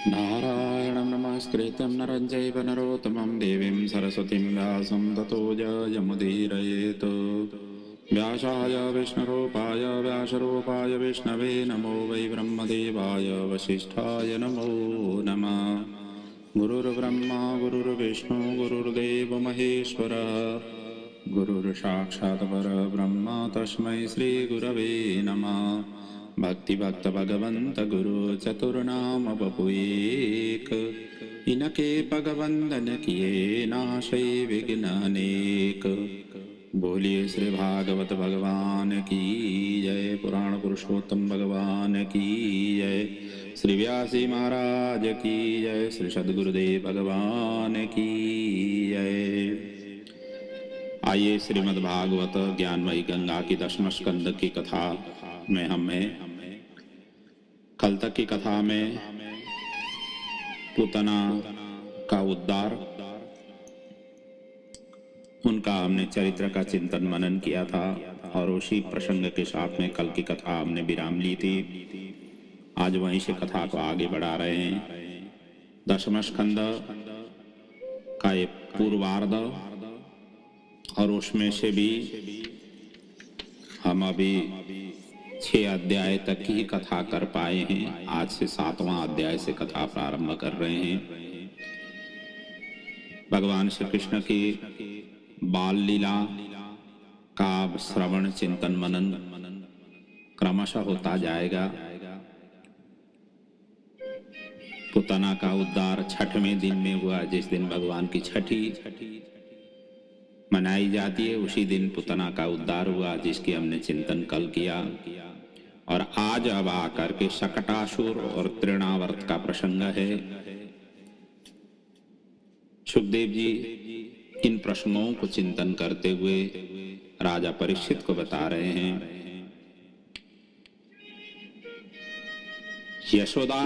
नारायणं नमस्कृतं नरं चैव नरोत्तमं देवीं सरस्वतीं व्यासं ततो जयमुदीरयेत्। व्यासाय विष्णुरूपाय व्यासरूपाय विष्णवे नमो वै ब्रह्मदेवाय वसिष्ठाय नमो नमः। गुरुर्ब्रह्मा गुरुर्विष्णु गुरुर्देव महेश्वरः गुरुर्साक्षात् परब्रह्म तस्मै श्रीगुरवे नमः। भक्ति भक्त भगवंत गुरु चतुर्नाम बपु एक, इनके भगवंदन किए नाशै विघ्न अनेक। बोलिए श्री भागवत भगवान की जय। पुराण पुरुषोत्तम भगवान की जय। श्री व्यासी महाराज की जय। श्री सद्गुरुदेव भगवान की जय। आइए श्रीमद् भागवत ज्ञानमयी गंगा की दशम स्कंद की कथा में हमें कल तक की कथा में पूतना का उद्धार, उनका हमने चरित्र का चिंतन मनन किया था और उसी प्रसंग के साथ में कल की कथा हमने विराम ली थी। आज वहीं से कथा को आगे बढ़ा रहे हैं। दशम स्कंद का एक पूर्वार्ध और उसमें से भी हम अभी 6 अध्याय तक की कथा कर पाए हैं। आज से 7वां अध्याय से कथा प्रारंभ कर रहे हैं। भगवान श्री कृष्ण की बाल लीला का श्रवण चिंतन मनन क्रमशः होता जाएगा। पूतना का उद्धार 6वें दिन में हुआ। जिस दिन भगवान की छठी मनाई जाती है उसी दिन पूतना का उद्धार हुआ, जिसकी हमने चिंतन कल किया। और आज अब आकर के शकटासुर और तृणावर्त का प्रसंग है। सुखदेव जी इन प्रश्नों को चिंतन करते हुए राजा परीक्षित को बता रहे हैं। यशोदा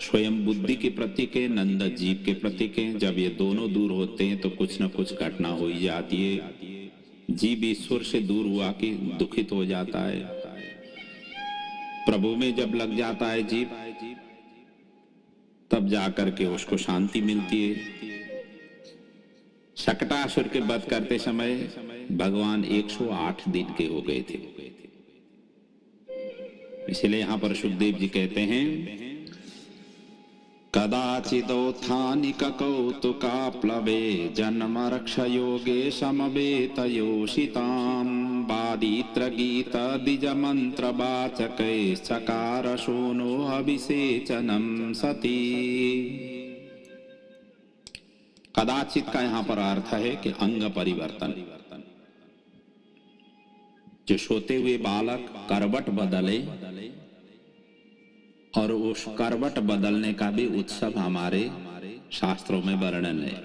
स्वयं बुद्धि के प्रतीक है, नंद जीव के प्रतीक है। जब ये दोनों दूर होते हैं तो कुछ न कुछ घटना हो ही जाती है। जीव ईश्वर से दूर हुआ कि दुखित हो जाता है। प्रभु में जब लग जाता है जीव, तब जाकर के उसको शांति मिलती है। शकटासुर के वध करते समय भगवान 108 दिन के हो गए थे। इसलिए यहां पर सुखदेव जी कहते हैं, कदाचिदोत्थानिक कौतुका प्लवे जन्म रक्ष योगे समवेतयोषिताम् वादित्र गीत द्विज मंत्र वाचकैश्चकार शूनो अभिषेचनम सती। कदाचित का यहाँ पर अर्थ है कि अंग परिवर्तन। जो सोते हुए बालक करवट बदले, और उस करवट बदलने का भी उत्सव हमारे शास्त्रों में वर्णन है।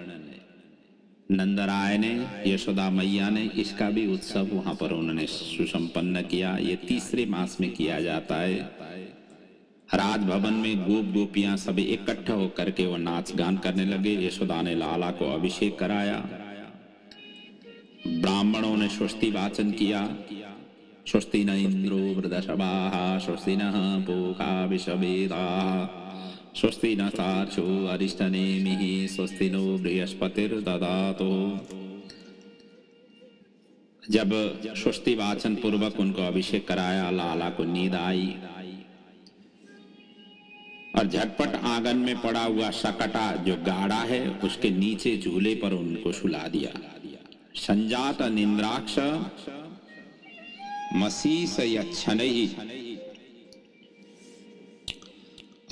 नंदराय ने, यशोदा मैया ने इसका भी उत्सव वहां पर उन्होंने सुसंपन्न किया। ये 3रे मास में किया जाता है। राजभवन में गोप गोपियां सभी इकट्ठा होकर के वो नाच गान करने लगे। यशोदा ने लाला को अभिषेक कराया। ब्राह्मणों ने स्वस्ति वाचन किया। स्वस्ति न इंद्रो वृद्धशवाः स्वस्ति नः पूषा विश्ववेदाः स्वस्ति न सार्चो अरिष्टनेमिः स्वस्ति नो बृहस्पतिर्दधातु। जब स्वस्ति वाचन पूर्वक उनको अभिषेक कराया, लाला को नींद आई और झटपट आंगन में पड़ा हुआ शकटा जो गाड़ा है उसके नीचे झूले पर उनको सुला दिया। संजात निंद्राक्ष मसीस यच्छनहि।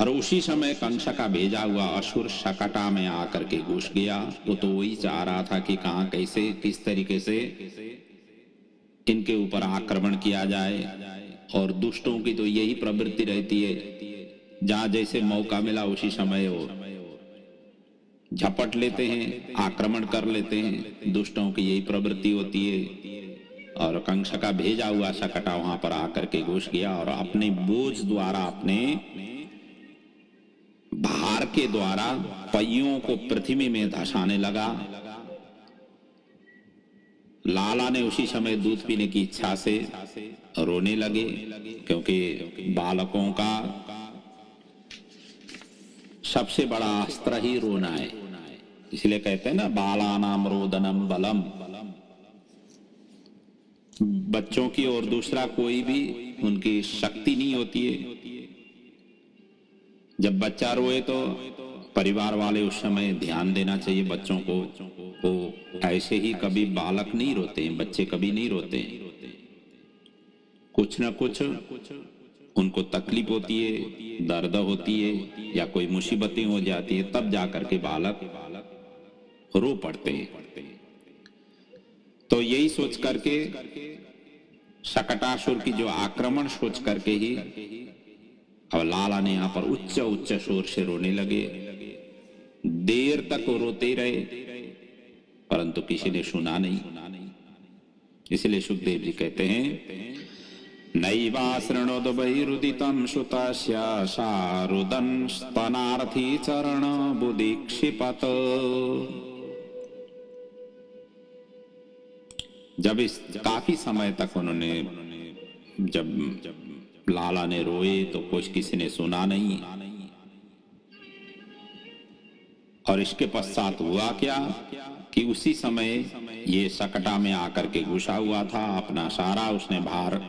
और उसी समय कंस का भेजा हुआ असुर शकटा में आकर के घुस गया। वो तो वही चाह रहा था कि कहां कैसे किस तरीके से इनके ऊपर आक्रमण किया जाए। और दुष्टों की तो यही प्रवृत्ति रहती है, जहां जैसे मौका मिला उसी समय वो झपट लेते हैं, आक्रमण कर लेते हैं। दुष्टों की यही प्रवृत्ति होती है। और कंस का भेजा हुआ शकटा वहां पर आकर के घुस गया और अपने बोझ द्वारा, अपने भार के द्वारा पहियों को पृथ्वी में धंसाने लगा। लाला ने उसी समय दूध पीने की इच्छा से रोने लगे, क्योंकि बालकों का सबसे बड़ा अस्त्र ही रोना है। इसलिए कहते हैं ना, बालानाम रोदनम बलम। बच्चों की और दूसरा कोई भी उनकी शक्ति नहीं होती है। जब बच्चा रोए तो परिवार वाले उस समय ध्यान देना चाहिए बच्चों को। वो ऐसे ही कभी बालक नहीं रोते हैं, बच्चे कभी नहीं रोते हैं। कुछ न कुछ उनको तकलीफ होती है, दर्द होती है, या कोई मुसीबतें हो जाती है, तब जाकर के बालक रो पड़ते हैं। तो यही सोच करके शकटासुर की जो आक्रमण सोच करके ही अब लाला ने यहाँ पर उच्च उच्च शोर से रोने लगे। देर तक वो रोते रहे, परंतु किसी ने सुना नहीं। इसलिए सुखदेव जी कहते हैं, नैवा शृणोद वैरुदितं सुतस्य सारुदन् स्तनार्थी चरण बुदीक्षिपत। जब इस काफी समय तक उन्होंने जब लाला ने रोए तो कुछ किसी ने सुना नहीं। और इसके पश्चात हुआ क्या कि उसी समय ये शकटा में आकर के घुसा हुआ था। अपना सारा उसने भार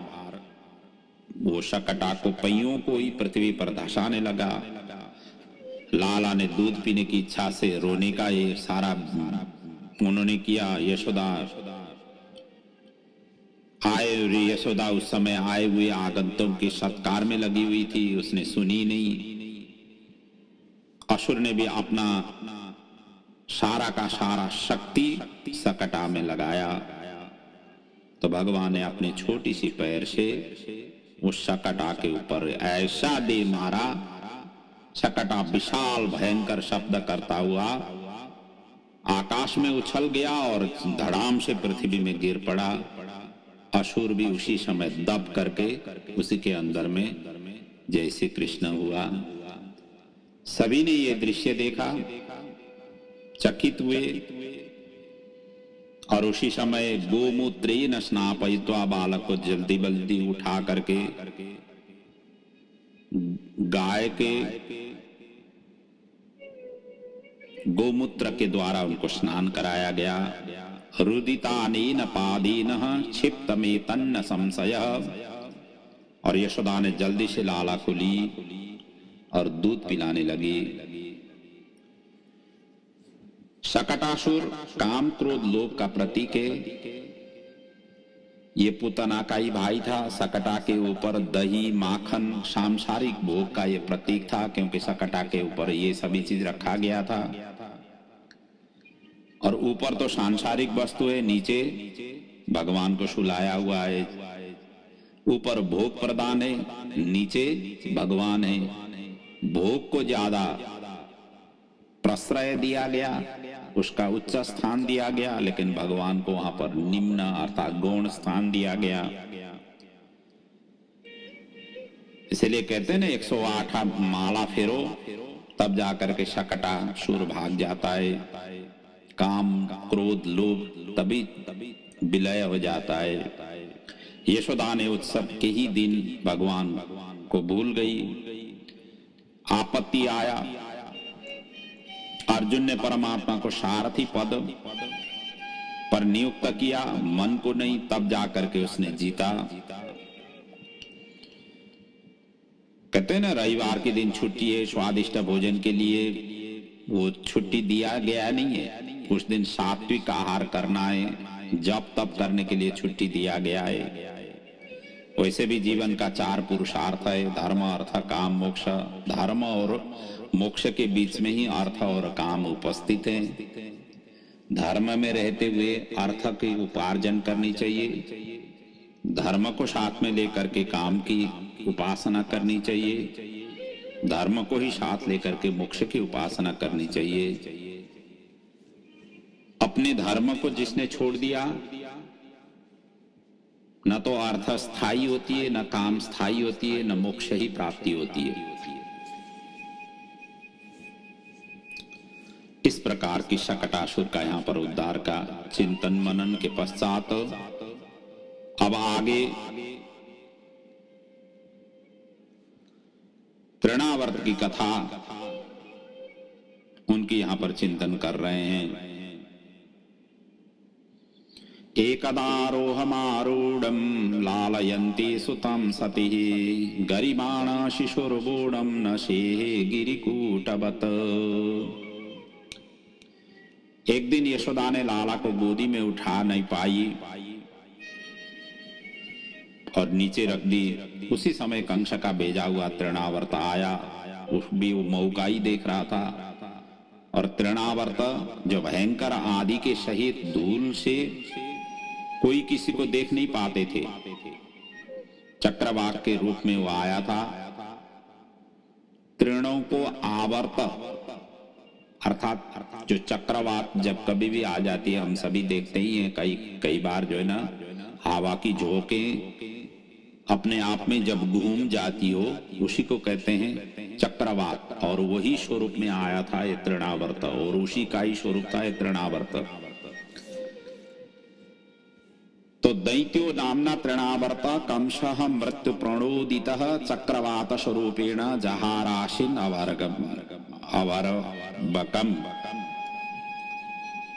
वो शकटा को पहियों को ही पृथ्वी पर धसाने लगा। लाला ने दूध पीने की इच्छा से रोने का ये सारा उन्होंने किया। यशोदा यशोदा उस समय आए हुए आगंतुक के सत्कार में लगी हुई थी, उसने सुनी नहीं। असुर ने भी अपना सारा का सारा शक्ति शकटा में लगाया। तो भगवान ने अपने छोटी सी पैर से उस शकटा के ऊपर ऐसा दे मारा, शकटा विशाल भयंकर शब्द करता हुआ आकाश में उछल गया और धड़ाम से पृथ्वी में गिर पड़ा। असुर भी उसी समय दब करके उसी के अंदर में जैसे कृष्ण हुआ। सभी ने ये दृश्य देखा, चकित हुए। और उसी समय गोमूत्रेण स्नापयित्वा बालक को जल्दी जल्दी उठा करके गाय के गोमूत्र के द्वारा उनको स्नान कराया गया। रुदितानेन पादेनः क्षिप्तमेतन्न संशयः। और यशोदा ने जल्दी से लाला को ली और दूध पिलाने लगी। शकटासुर काम क्रोध लोभ का प्रतीक है। ये पुतना का ही भाई था। शकटा के ऊपर दही माखन सांसारिक भोग का ये प्रतीक था, क्योंकि शकटा के ऊपर ये सभी चीज रखा गया था। और ऊपर तो सांसारिक वस्तु है, नीचे भगवान को सुलाया हुआ है। ऊपर भोग प्रदान है, नीचे भगवान है। भोग को ज्यादा प्रश्रय दिया गया, उसका उच्च स्थान दिया गया, लेकिन भगवान को वहां पर निम्न अर्थात गौण स्थान दिया गया। इसलिए कहते हैं ना, 108 माला फेरो तब जाकर के शकटासुर भाग जाता है। काम क्रोध लोभ तभी विलय हो जाता है। यशोदा ने उत्सव के ही दिन भगवान को भूल गई। आपत्ति आया, अर्जुन ने परमात्मा को सारथी पद पर नियुक्त किया, मन को नहीं, तब जाकर के उसने जीता। कहते हैं ना, रविवार के दिन छुट्टी है स्वादिष्ट भोजन के लिए, वो छुट्टी दिया गया नहीं है। उस दिन सात्विक आहार करना है, जप तप करने के लिए छुट्टी दिया गया है। वैसे भी जीवन का 4 पुरुषार्थ है, धर्म अर्थ काम मोक्ष। धर्म और मोक्ष के बीच में ही अर्थ और काम उपस्थित है। धर्म में रहते हुए अर्थ की उपार्जन करनी चाहिए, धर्म को साथ में लेकर के काम की उपासना करनी चाहिए, धर्म को ही साथ लेकर के मोक्ष की उपासना करनी चाहिए। अपने धर्म को जिसने छोड़ दिया, न तो अर्थ स्थायी होती है, न काम स्थायी होती है, न मोक्ष ही प्राप्ति होती है। इस प्रकार की शकटासुर का यहाँ पर उद्धार का चिंतन मनन के पश्चात अब आगे तृणावर्त की कथा उनकी यहाँ पर चिंतन कर रहे हैं। एकदारोहमारूढ़ं लालयन्ती सुतं सतिः गरिमाण शिशुर्बूढं नशेः गिरिकूटवत्। एक दिन यशोदा ने लाला को गोदी में उठा नहीं पाई और नीचे रख दी। उसी समय कंस का भेजा हुआ तृणावर्त आया। उस भी वो मौका ही देख रहा था। और तृणावर्त जो भयंकर आदि के सहित धूल से कोई किसी को देख नहीं पाते थे, चक्रवाक के रूप में वो आया था। तृणों को आवर्त अर्थात जो चक्रवात जब कभी भी आ जाती है, हम सभी देखते ही हैं, कई बार जो है ना हवा की झोंकें अपने आप में जब घूम जाती हो, उसी को कहते हैं चक्रवात। और वही स्वरूप में आया था ये तृणावर्त, और उसी का ही स्वरूप था ये तृणावर्त। तो दैत्यो नामना तृणावर्त कंसः मृत्यु प्रणोदितः चक्रवात स्वरूपेण जहाराशिन अवरबकम।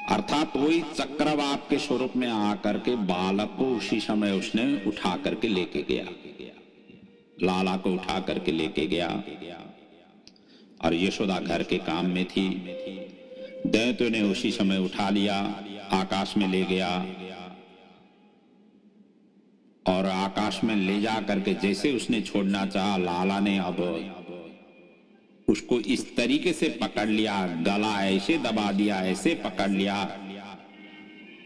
अर्थात वही चक्रवात के स्वरूप में आकर के बालक को उसी समय उसने उठा करके लेके गया, लाला को उठा करके लेके गया। और यशोदा घर के काम में थी। दैत्य ने उसी समय उठा लिया, आकाश में ले गया। और आकाश में ले जा करके जैसे उसने छोड़ना चाहा, लाला ने अब उसको इस तरीके से पकड़ लिया, गला ऐसे दबा दिया, ऐसे पकड़ लिया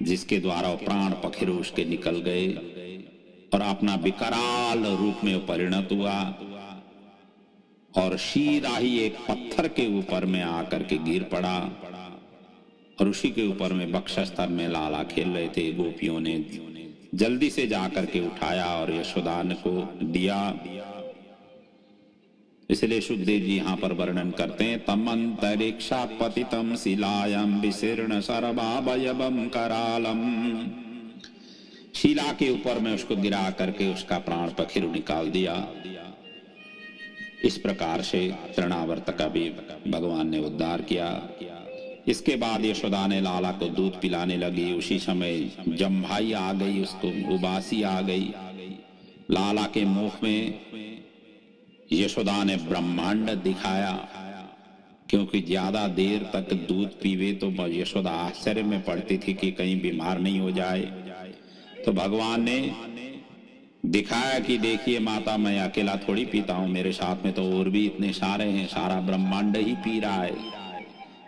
जिसके द्वारा प्राण पखेरु उसके निकल गए और अपना विकराल रूप में परिणत हुआ। और सीधा ही एक पत्थर के ऊपर में आकर के गिर पड़ा। और उसी के ऊपर में वक्षस्थल में लाला खेल रहे थे। गोपियों ने जल्दी से जाकर के उठाया और यशोदा को दिया। इसलिए सुखदेव जी यहाँ पर वर्णन करते हैं, तमंतरिक्षा पतितम शिलायाम विशीर्ण सर्वावयवम करालम। शिला के ऊपर में उसको गिरा करके उसका प्राण पखेरु निकाल दिया। इस प्रकार से तृणावर्त का भी भगवान ने उद्धार किया। इसके बाद यशोदा ने लाला को दूध पिलाने लगी। उसी समय जम्भाई आ गई, उसको उबासी आ गई। लाला के मुख में यशोदा ने ब्रह्मांड दिखाया, क्योंकि ज्यादा देर तक दूध पीवे तो यशोदा आश्चर्य में पड़ती थी कि कहीं बीमार नहीं हो जाए। तो भगवान ने दिखाया कि देखिए माता, मैं अकेला थोड़ी पीता हूं, मेरे साथ में तो और भी इतने सारे हैं, सारा ब्रह्मांड ही पी रहा है।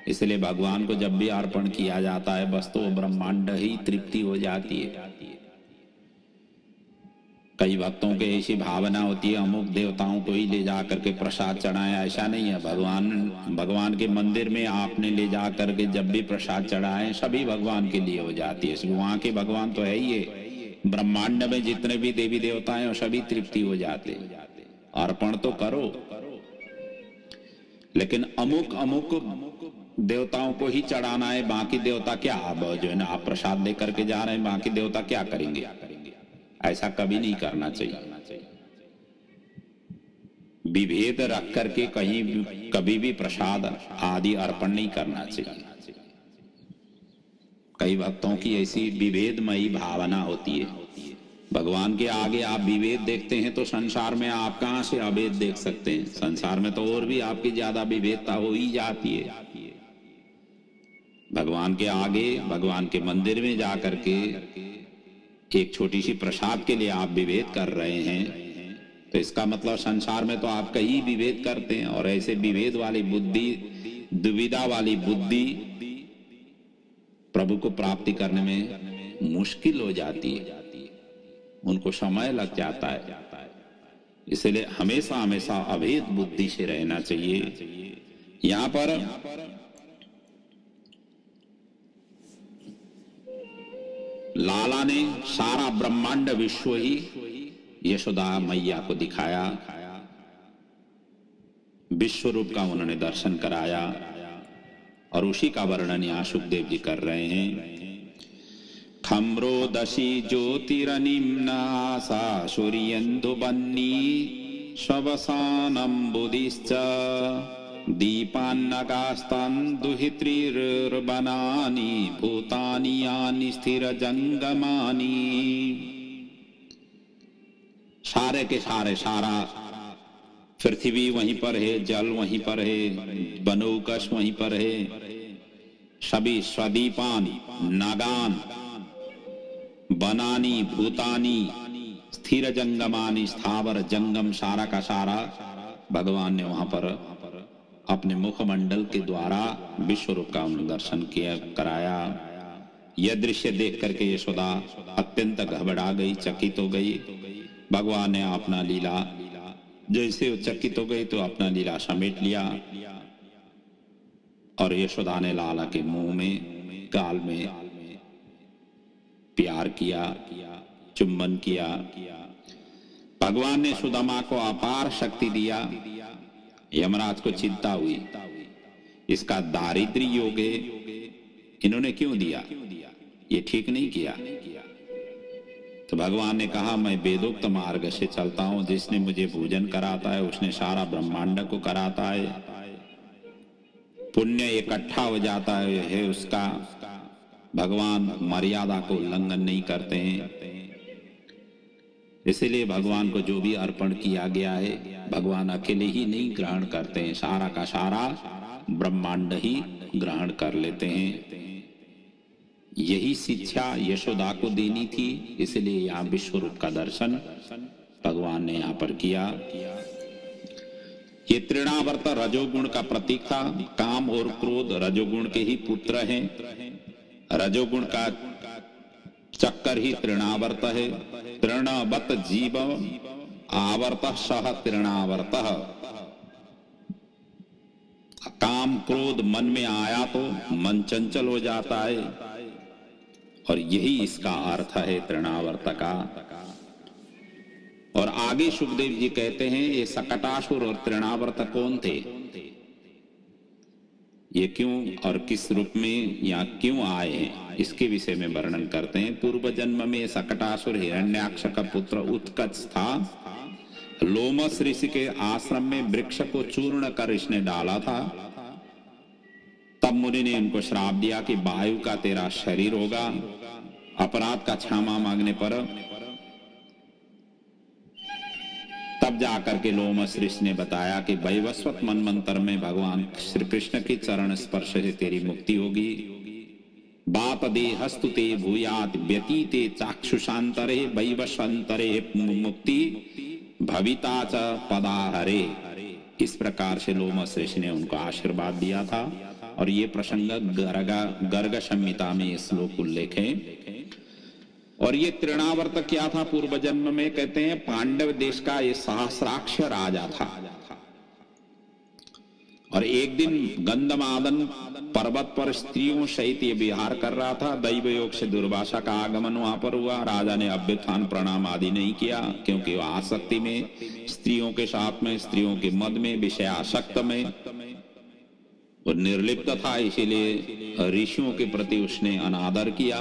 इसलिए भगवान को जब भी अर्पण किया जाता है बस तो ब्रह्मांड ही तृप्ति हो जाती है। कई भक्तों के ऐसी भावना होती है अमुक देवताओं को ही ले जा करके प्रसाद चढ़ाया, ऐसा नहीं है। भगवान के मंदिर में आपने ले जा करके जब भी प्रसाद चढ़ाए सभी भगवान के लिए हो जाती है। वहां के भगवान तो है ही है, ब्रह्मांड में जितने भी देवी देवता हैं सभी तृप्ति हो जाते। अर्पण तो करो, लेकिन अमुक देवताओं को ही चढ़ाना है, बाकी देवता क्या, अब जो है ना आप प्रसाद लेकर के जा रहे हैं, बाकी देवता क्या करेंगे। ऐसा कभी नहीं करना चाहिए। विभेद रख करके कभी भी प्रसाद आदि अर्पण नहीं करना चाहिए। कई भक्तों की ऐसी विभेदमयी भावना होती है। भगवान के आगे आप विभेद देखते हैं तो संसार में आप कहां से अभेद देख सकते हैं। संसार में तो और भी आपकी ज्यादा विभेदता हो ही जाती है। भगवान के आगे, भगवान के मंदिर में जाकर के एक छोटी सी प्रसाद के लिए आप विभेद कर रहे हैं, तो इसका मतलब संसार में तो आप कई विभेद करते हैं। और ऐसे विभेद वाली बुद्धि, दुविधा वाली बुद्धि प्रभु को प्राप्ति करने में मुश्किल हो जाती है, उनको समय लग जाता है। इसलिए हमेशा हमेशा अभेद बुद्धि से रहना चाहिए। यहाँ पर लाला ने सारा ब्रह्मांड विश्व ही यशोदा मैया को दिखाया, विश्व रूप का उन्होंने दर्शन कराया। और उसी का वर्णन यहाँ सुखदेव जी कर रहे हैं। खम्रोदशी ज्योतिरनिम्नासा सूर्येन्दु बन्नी शवसानं बुधिश्च दीपान्नगास्तान् दुहितृर्बनानि भूतानि यानि स्थिरजंगमानि। सारे के सारे, सारा पृथ्वी वहीं पर है, जल वहीं पर है, बनौकश वहीं पर है, सभी स्वदीपान नागान बनानी भूतानी स्थिर जंगमानी, स्थावर जंगम सारा का सारा भगवान ने वहां पर अपने मुखमंडल के द्वारा विश्व रूप का दर्शन किया कराया। यह दृश्य देख करके यशोदा अत्यंत घबरा गई, चकित हो गई। भगवान ने अपना लीला, जैसे चकित हो गई तो अपना लीला समेट लिया और यशोदा ने लाला के मुंह में, गाल में प्यार किया, चुम्बन किया। भगवान ने सुदामा को अपार शक्ति दिया। यमराज को चिंता हुई, इसका दारिद्र्य योग है, इन्होंने क्यों दिया, ये ठीक नहीं किया। तो भगवान ने कहा, मैं वेदोक्त मार्ग से चलता हूं, जिसने मुझे भोजन कराता है उसने सारा ब्रह्मांड को कराता है, पुण्य इकट्ठा हो जाता है उसका। भगवान मर्यादा को उल्लंघन नहीं करते हैं, इसलिए भगवान को जो भी अर्पण किया गया है भगवान अकेले ही नहीं ग्रहण करते हैं, सारा का सारा ब्रह्मांड ही ग्रहण कर लेते हैं। यही शिक्षा यशोदा को देनी थी, इसलिए यहाँ विश्व रूप का दर्शन भगवान ने यहाँ पर किया। ये तृणावर्त रजोगुण का प्रतीक था। काम और क्रोध रजोगुण के ही पुत्र हैं। रजोगुण का चक्कर ही तृणावर्त है। तृणवत जीव आवर्त सह तृणावर्त। काम क्रोध मन में आया तो मन चंचल हो जाता है और यही इसका अर्थ है तृणावर्त का। और आगे सुखदेव जी कहते हैं ये सकटासुर और तृणावर्त कौन थे, ये क्यों और किस रूप में या क्यों आए हैं, इसके विषय में वर्णन करते हैं। पूर्व जन्म में सकटासुर हिरण्याक्ष का पुत्र उत्कच था। लोमस ऋषि के आश्रम में वृक्ष को चूर्ण कर इसने डाला था। तब मुनि ने इनको श्राप दिया कि वायु का तेरा शरीर होगा। अपराध का क्षमा मांगने पर तब जाकर के लोमस ऋषि ने बताया कि वैवस्वत मनमंत्र में भगवान श्री कृष्ण के चरण स्पर्श से तेरी मुक्ति होगी। बात दे हस्तुते भूयात व्यतीते चाक्षुषांतरे वैवस्वंतरे मुक्ति भविता च पदाहरे। इस प्रकार से लोमस ऋषि ने उनको आशीर्वाद दिया था और ये प्रसंग गर्ग संहिता में श्लोक उल्लेख है। और ये तृणावर्त क्या था पूर्व जन्म में, कहते हैं पांडव देश का ये सहस्राक्ष राजा था। और एक दिन गंधमादन पर्वत पर स्त्रियों सहित ये विहार कर रहा था। दैव योग से दुर्वासा का आगमन वहां पर हुआ। राजा ने अभ्युत्थान प्रणाम आदि नहीं किया, क्योंकि वह आसक्ति में, स्त्रियों के साथ में, स्त्रियों के मद में, विषय आसक्त में वो निर्लिप्त था, इसीलिए ऋषियों के प्रति उसने अनादर किया।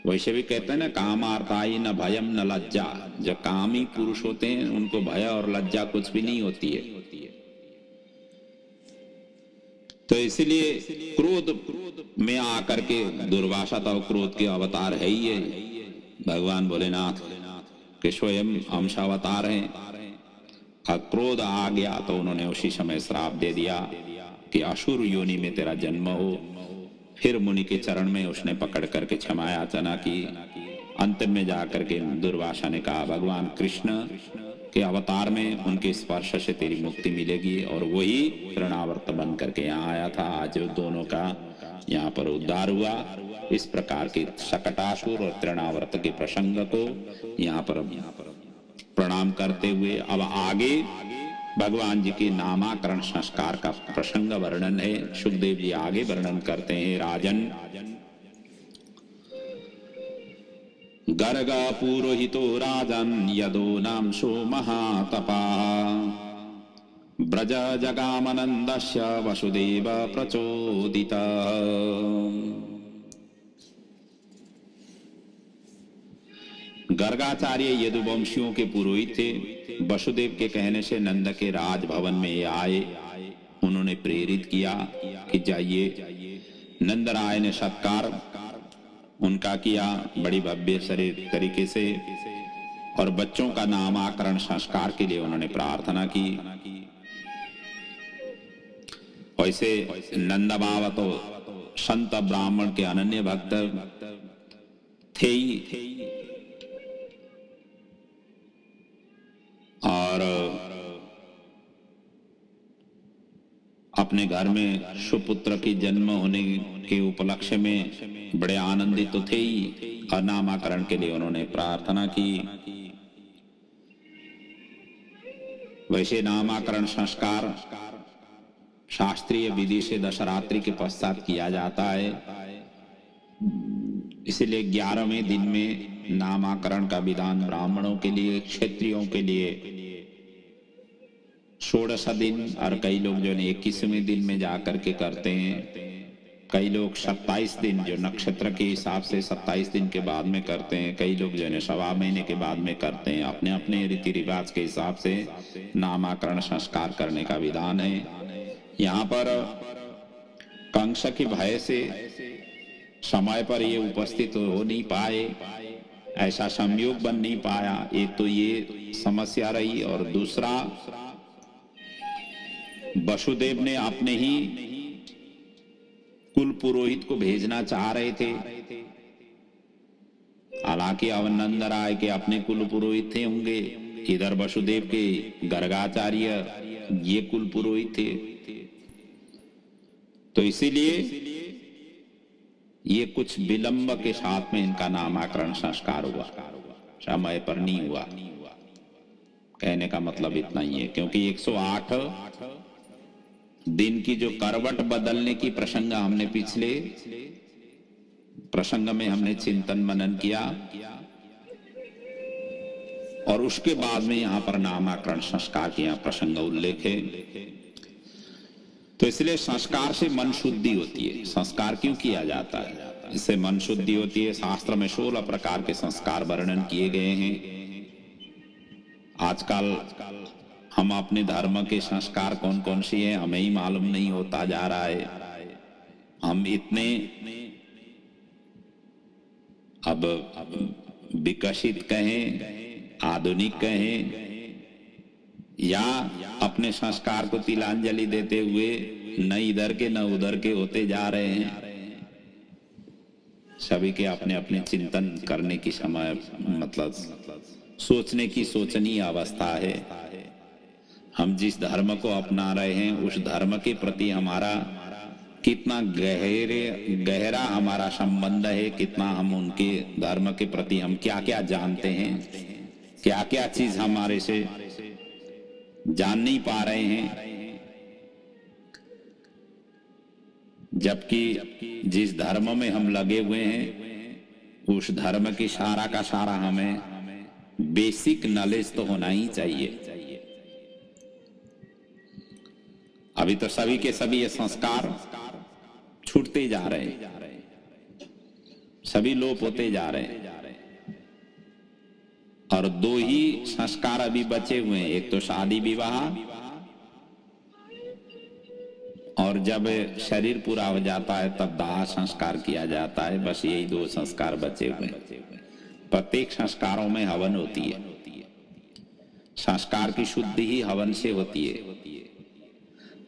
वैसे भी कहते हैं ना, कामार्थाई न भयम न लज्जा। जो कामी पुरुष होते हैं उनको भय और लज्जा कुछ भी नहीं होती है। तो इसलिए क्रोध में आकर के दुर्वासा तो क्रोध के अवतार है ही है। भगवान भोलेनाथ के स्वयं अंशावतार हैं। क्रोध आ गया तो उन्होंने उसी समय श्राप दे दिया कि असुर योनि में तेरा जन्म हो। फिर मुनि के चरण में उसने पकड़ करके क्षमा याचना की। अंतिम में जाकर के दुर्वासा ने कहा भगवान कृष्ण के अवतार में उनके स्पर्श से तेरी मुक्ति मिलेगी, और वही तृणावर्त बन करके यहाँ आया था। आज दोनों का यहाँ पर उद्धार हुआ। इस प्रकार के सकटासुर और तृणावर्त के प्रसंग को यहाँ पर प्रणाम करते हुए अब आगे भगवान जी के नामाकरण संस्कार का प्रसंग वर्णन है। सुखदेव जी आगे वर्णन करते हैं। राजन, गर्ग पुरोहितो राजन यदो नाम सो महातपा ब्रज जगामनंदस्य वसुदेव प्रचोदिता। गर्गाचार्य यदुवंशियों के पुरोहित थे। वसुदेव के कहने से नंद के राजभवन में आए। उन्होंने प्रेरित किया कि जाइए। नंदराय ने सत्कार उनका किया बड़ी भव्य तरीके से, और बच्चों का नामकरण संस्कार के लिए उन्होंने प्रार्थना की। वैसे नंद बाबा तो संत ब्राह्मण के अनन्य भक्त थे ही, और अपने घर में सुपुत्र के जन्म होने के उपलक्ष्य में बड़े आनंदित तो थे ही, और नामकरण के लिए उन्होंने प्रार्थना की। वैसे नामकरण संस्कार शास्त्रीय विधि से दशरात्रि के पश्चात किया जाता है, इसलिए 11वें दिन में नामकरण का विधान ब्राह्मणों के लिए, क्षत्रियों के लिए 16 दिन, और कई लोग जो है 21वें दिन में जाकर के करते हैं। कई लोग 27 दिन जो नक्षत्र के हिसाब से 27 दिन के बाद में करते हैं, कई लोग जो है 1.25 महीने के बाद में करते हैं। अपने अपने रीति रिवाज के हिसाब से नामकरण संस्कार करने का विधान है। यहाँ पर कंस के भय से समय पर ये उपस्थित हो नहीं पाए, ऐसा संयोग बन नहीं पाया, एक तो ये समस्या रही, और दूसरा वसुदेव ने अपने ही कुल पुरोहित को भेजना चाह रहे थे। हालांकि नंदराय के अपने कुल पुरोहित थे होंगे, इधर वसुदेव के गर्गाचार्य ये कुल पुरोहित थे, तो इसीलिए ये कुछ विलंब के साथ में इनका नामकरण संस्कार हुआ, समय पर नहीं हुआ। कहने का मतलब इतना ही है, क्योंकि 108 दिन की जो करवट बदलने की प्रसंग हमने पिछले प्रसंग में हमने चिंतन मनन किया, और उसके बाद में यहां पर नामकरण संस्कार की यहाँ प्रसंग उल्लेख है। तो इसलिए संस्कार से मन शुद्धि होती है। संस्कार क्यों किया जाता है? इससे मन शुद्धि होती है। शास्त्र में 16 प्रकार के संस्कार वर्णन किए गए हैं। आजकल हम अपने धर्म के संस्कार कौन कौन सी हैं हमें ही मालूम नहीं होता जा रहा है। हम इतने अब विकसित कहें, आधुनिक कहें, या अपने संस्कार को तिलांजलि देते हुए न इधर के न उधर के होते जा रहे हैं। सभी के अपने अपने चिंतन करने की समय, मतलब सोचने की सोचनीय अवस्था है। हम जिस धर्म को अपना रहे हैं उस धर्म के प्रति हमारा कितना गहरा हमारा संबंध है, कितना हम उनके धर्म के प्रति हम क्या क्या जानते हैं, क्या क्या चीज हमारे से जान नहीं पा रहे हैं। जबकि जिस धर्म में हम लगे हुए हैं उस धर्म की सारा का सारा हमें बेसिक नॉलेज तो होना ही चाहिए। अभी तो सभी के सभी ये संस्कार छूटते जा रहे हैं, सभी लोप होते जा रहे हैं, और 2 ही संस्कार अभी बचे हुए हैं। एक तो शादी विवाह, और जब शरीर पूरा हो जाता है तब दाह संस्कार किया जाता है। बस यही 2 संस्कार बचे हुए हैं। प्रत्येक संस्कारों में हवन होती है। संस्कार की शुद्धि ही हवन से होती है।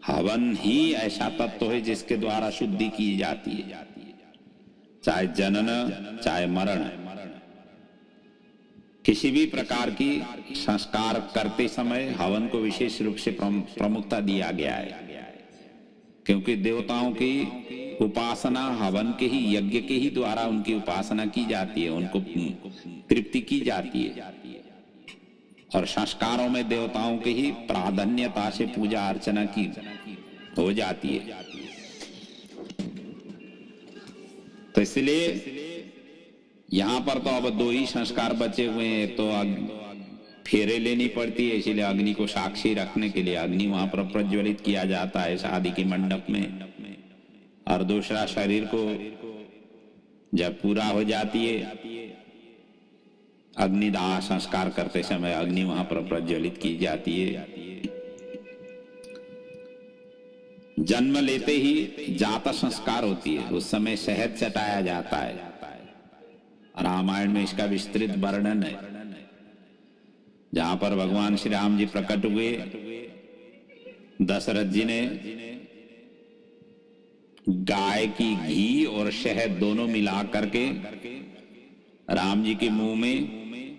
हवन ही ऐसा तत्व है जिसके द्वारा शुद्धि की जाती है। चाहे जनन चाहे मरण, किसी भी प्रकार की संस्कार करते समय हवन को विशेष रूप से प्रमुखता दिया गया है, क्योंकि देवताओं की उपासना हवन के ही, यज्ञ के ही द्वारा उनकी उपासना की जाती है, उनको तृप्ति की जाती है, और संस्कारों में देवताओं की ही प्राधान्यता से पूजा अर्चना की हो जाती है। तो इसलिए यहां पर तो अब 2 ही संस्कार बचे हुए हैं। तो फेरे लेनी पड़ती है, इसीलिए अग्नि को साक्षी रखने के लिए अग्नि वहां पर प्रज्वलित किया जाता है शादी के मंडप में। और दूसरा, शरीर को जब पूरा हो जाती है अग्निदाह संस्कार करते समय अग्नि वहां पर प्रज्वलित की जाती है। जन्म लेते ही जात संस्कार होती है, उस समय शहद चटाया जाता है। रामायण में इसका विस्तृत वर्णन है, जहां पर भगवान श्री राम जी प्रकट हुए, दशरथ जी ने गाय की घी और शहद दोनों मिला करके राम जी के मुंह में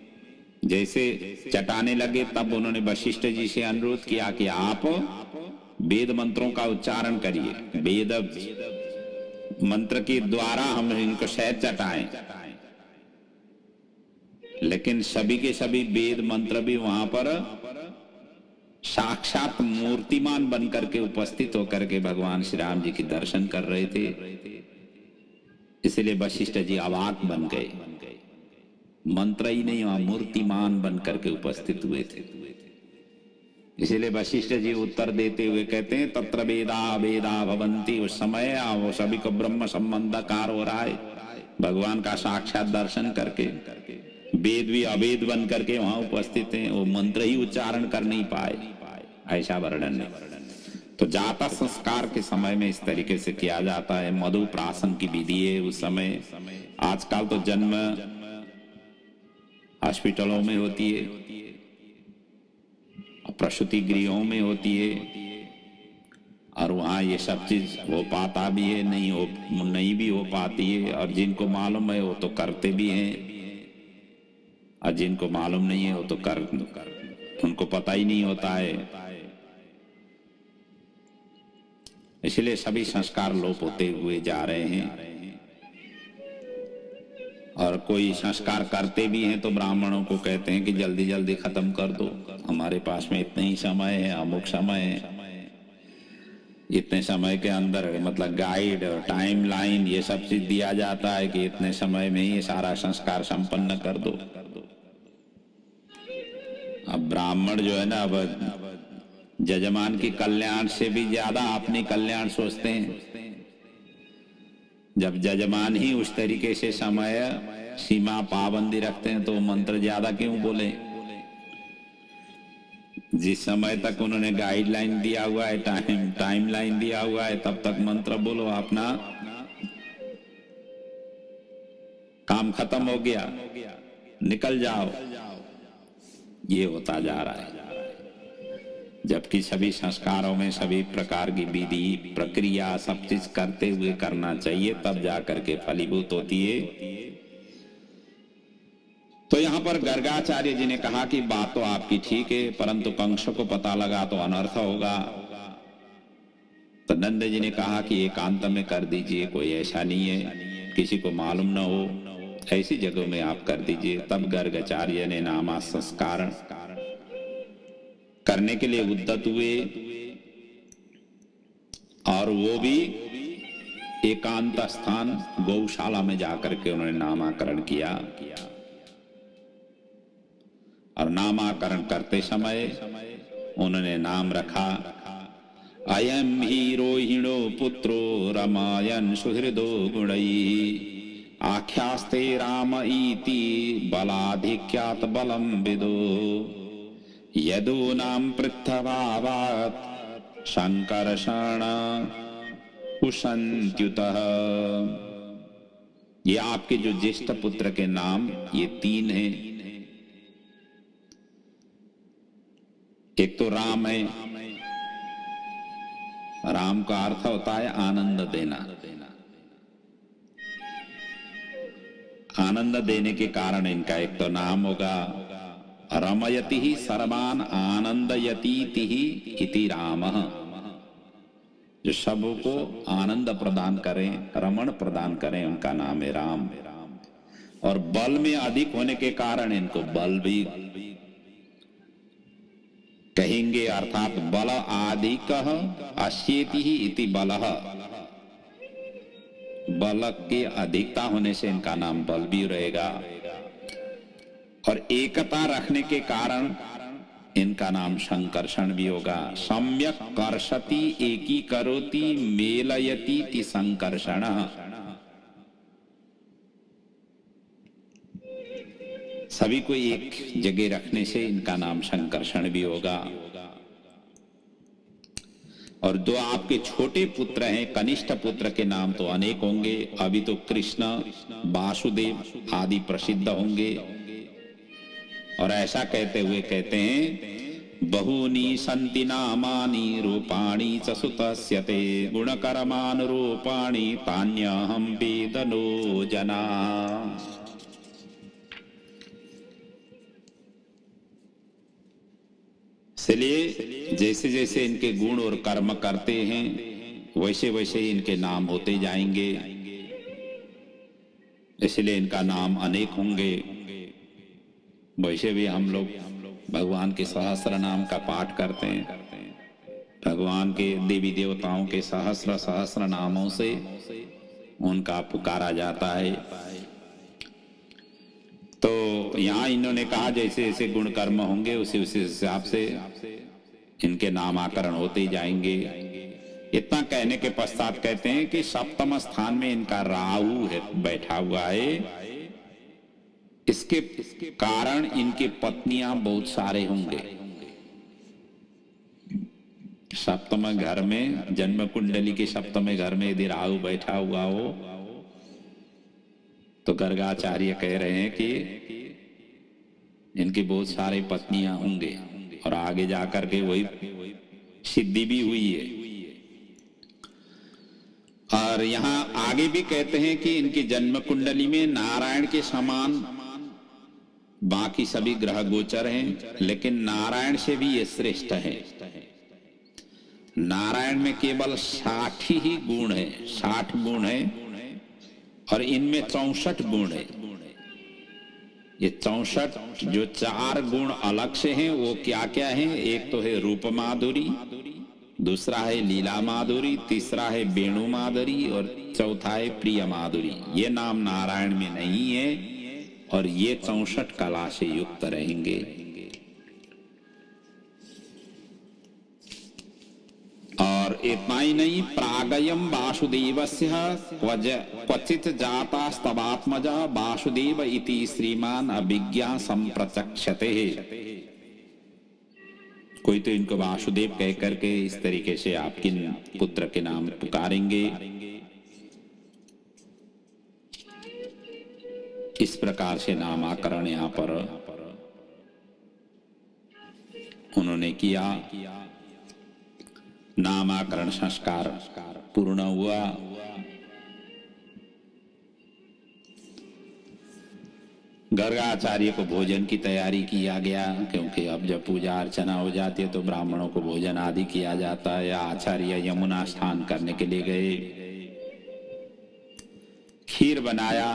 जैसे चटाने लगे, तब उन्होंने वशिष्ठ जी से अनुरोध किया कि आप वेद मंत्रों का उच्चारण करिए, वेद मंत्र के द्वारा हम इनको शहद चटाएं। लेकिन सभी के सभी वेद मंत्र भी वहां पर साक्षात मूर्तिमान बनकर के उपस्थित होकर के भगवान श्री राम जी के दर्शन कर रहे थे। इसलिए वशिष्ठ जी अवाक बन गए, मंत्र ही नहीं, वहां मूर्तिमान बनकर के उपस्थित हुए थे। इसलिए वशिष्ठ जी उत्तर देते हुए कहते हैं, तत्र वेदा वेदा भवंती। उस समय वो सभी को ब्रह्म संबंधकार हो रहा है, भगवान का साक्षात दर्शन करके वेद भी अवेद बन करके वहां उपस्थित हैं, वो मंत्र ही उच्चारण कर नहीं पाए, ऐसा वर्णन है। तो जाता संस्कार के समय में इस तरीके से किया जाता है। मधु प्राशन की विधि है उस समय। आजकल तो जन्म हॉस्पिटलों में होती है, प्रसूति गृहों में होती है, और वहाँ ये सब चीज हो पाता भी है, नहीं भी हो पाती है। और जिनको मालूम है वो तो करते भी हैं, और जिनको मालूम नहीं है वो तो उनको पता ही नहीं होता है। इसलिए सभी संस्कार लोप होते हुए जा रहे हैं। और कोई संस्कार करते भी हैं तो ब्राह्मणों को कहते हैं कि जल्दी जल्दी खत्म कर दो, हमारे पास में इतना ही समय है, अमुक समय है, इतने समय के अंदर, मतलब गाइड और टाइम लाइन ये सब चीज दिया जाता है कि इतने समय में ही सारा संस्कार संपन्न कर दो। अब ब्राह्मण जो है ना, अब जजमान की कल्याण से भी ज्यादा अपने कल्याण सोचते हैं। जब जजमान ही उस तरीके से समय सीमा पाबंदी रखते हैं तो मंत्र ज्यादा क्यों बोले। जिस समय तक उन्होंने गाइडलाइन दिया हुआ है, टाइम लाइन दिया हुआ है, तब तक मंत्र बोलो, अपना काम खत्म हो गया, निकल जाओ। ये होता जा रहा है। जबकि सभी संस्कारों में सभी प्रकार की विधि प्रक्रिया सब चीज करते हुए करना चाहिए, तब जाकर के फलीभूत होती है। तो यहाँ पर गर्गाचार्य जी ने कहा कि बात तो आपकी ठीक है, परंतु कंस को पता लगा तो अनर्थ होगा। तो नंद जी ने कहा कि एकांत में कर दीजिए, कोई ऐसा नहीं है, किसी को मालूम न हो, ऐसी जगह में आप कर दीजिए। तब गर्गाचार्य ने नामा संस्कार करने के लिए उद्यत हुए, और वो भी एकांत स्थान गौशाला में जाकर के उन्होंने नामाकरण किया। और नामाकरण करते समय उन्होंने नाम रखा, अयम ही रोहिणो पुत्रो रामायण सुहृदो गुणई आख्यास्ते राम इति बलाधिक्यात बलम विदो यदो नाम पृथ्भावात् संकर्षण कुशंत्युतः। ये आपके जो ज्येष्ठ पुत्र के नाम ये 3 हैं। एक तो राम है, राम का अर्थ होता है आनंद देना। आनंद देने के कारण इनका एक तो नाम होगा रमयति ही सर्वान आनंदयतीति ही इति रामः, जो सबको आनंद प्रदान करें, रमण प्रदान करें, उनका नाम है राम। और बल में अधिक होने के कारण इनको बल भी कहेंगे, अर्थात बल आदिकः अस्येति ही इति बलः। बल के अधिकता होने से इनका नाम बल भी रहेगा। और एकता रखने के कारण इनका नाम संकर्षण भी होगा। सम्यक कर्षति एकी करोति मेलयति ति संकर्षण। सभी को एक जगह रखने से इनका नाम संकर्षण भी होगा। और जो आपके छोटे पुत्र हैं, कनिष्ठ पुत्र के नाम तो अनेक होंगे। अभी तो कृष्ण, वासुदेव आदि प्रसिद्ध होंगे। और ऐसा कहते हुए कहते हैं, बहूनि सन्ति नामानि रूपाणि च सुतस्य ते गुणकर्मानुरूपाणि तान्यहं वेदनो जना। इसलिए जैसे जैसे इनके गुण और कर्म करते हैं वैसे वैसे इनके नाम होते जाएंगे, इसलिए इनका नाम अनेक होंगे। वैसे भी हम लोग भगवान के सहस्र नाम का पाठ करते हैं। भगवान के देवी देवताओं के सहस्र सहस्र नामों से उनका पुकारा जाता है। तो यहाँ इन्होंने कहा जैसे जैसे गुण कर्म होंगे उसी उसी हिसाब से इनके नामाकरण होते जाएंगे। इतना कहने के पश्चात कहते हैं कि सप्तम स्थान में इनका राहु है, बैठा हुआ है। इसके कारण इनके पत्नियां बहुत सारे होंगे। सप्तम घर में, जन्म कुंडली के सप्तम घर में यदि राहु बैठा हुआ हो तो गर्गाचार्य कह रहे हैं कि इनकी बहुत सारी पत्नियां होंगे। और आगे जाकर के वही सिद्धि भी हुई है। और यहाँ आगे भी कहते हैं कि इनकी जन्म कुंडली में नारायण के समान बाकी सभी ग्रह गोचर हैं, लेकिन नारायण से भी ये श्रेष्ठ है। नारायण में केवल 60 ही गुण है, 60 गुण है, और इनमें 64 गुण है। ये 64 जो 4 गुण अलग से हैं वो क्या क्या हैं? एक तो है रूप माधुरी, दूसरा है लीला माधुरी, तीसरा है वेणु माधुरी, और चौथा है प्रिय माधुरी। ये नाम नारायण में नहीं है, और ये 64 कला से युक्त रहेंगे। और इतना ही नहीं, प्रागयम वासुदेवस्य क्वचित जातास्तवात्मजा वासुदेव इति श्रीमान अभिज्ञा संप्रचक्षते। कोई तो इनको वासुदेव कह करके इस तरीके से आपके पुत्र के नाम पुकारेंगे। इस प्रकार से नामाकरण यहाँ पर उन्होंने किया। नामाकरण संस्कार पूर्ण हुआ। गर्गाचार्य को भोजन की तैयारी किया गया, क्योंकि अब जब पूजा अर्चना हो जाती है तो ब्राह्मणों को भोजन आदि किया जाता है। आचार्य यमुना स्नान करने के लिए गए, खीर बनाया,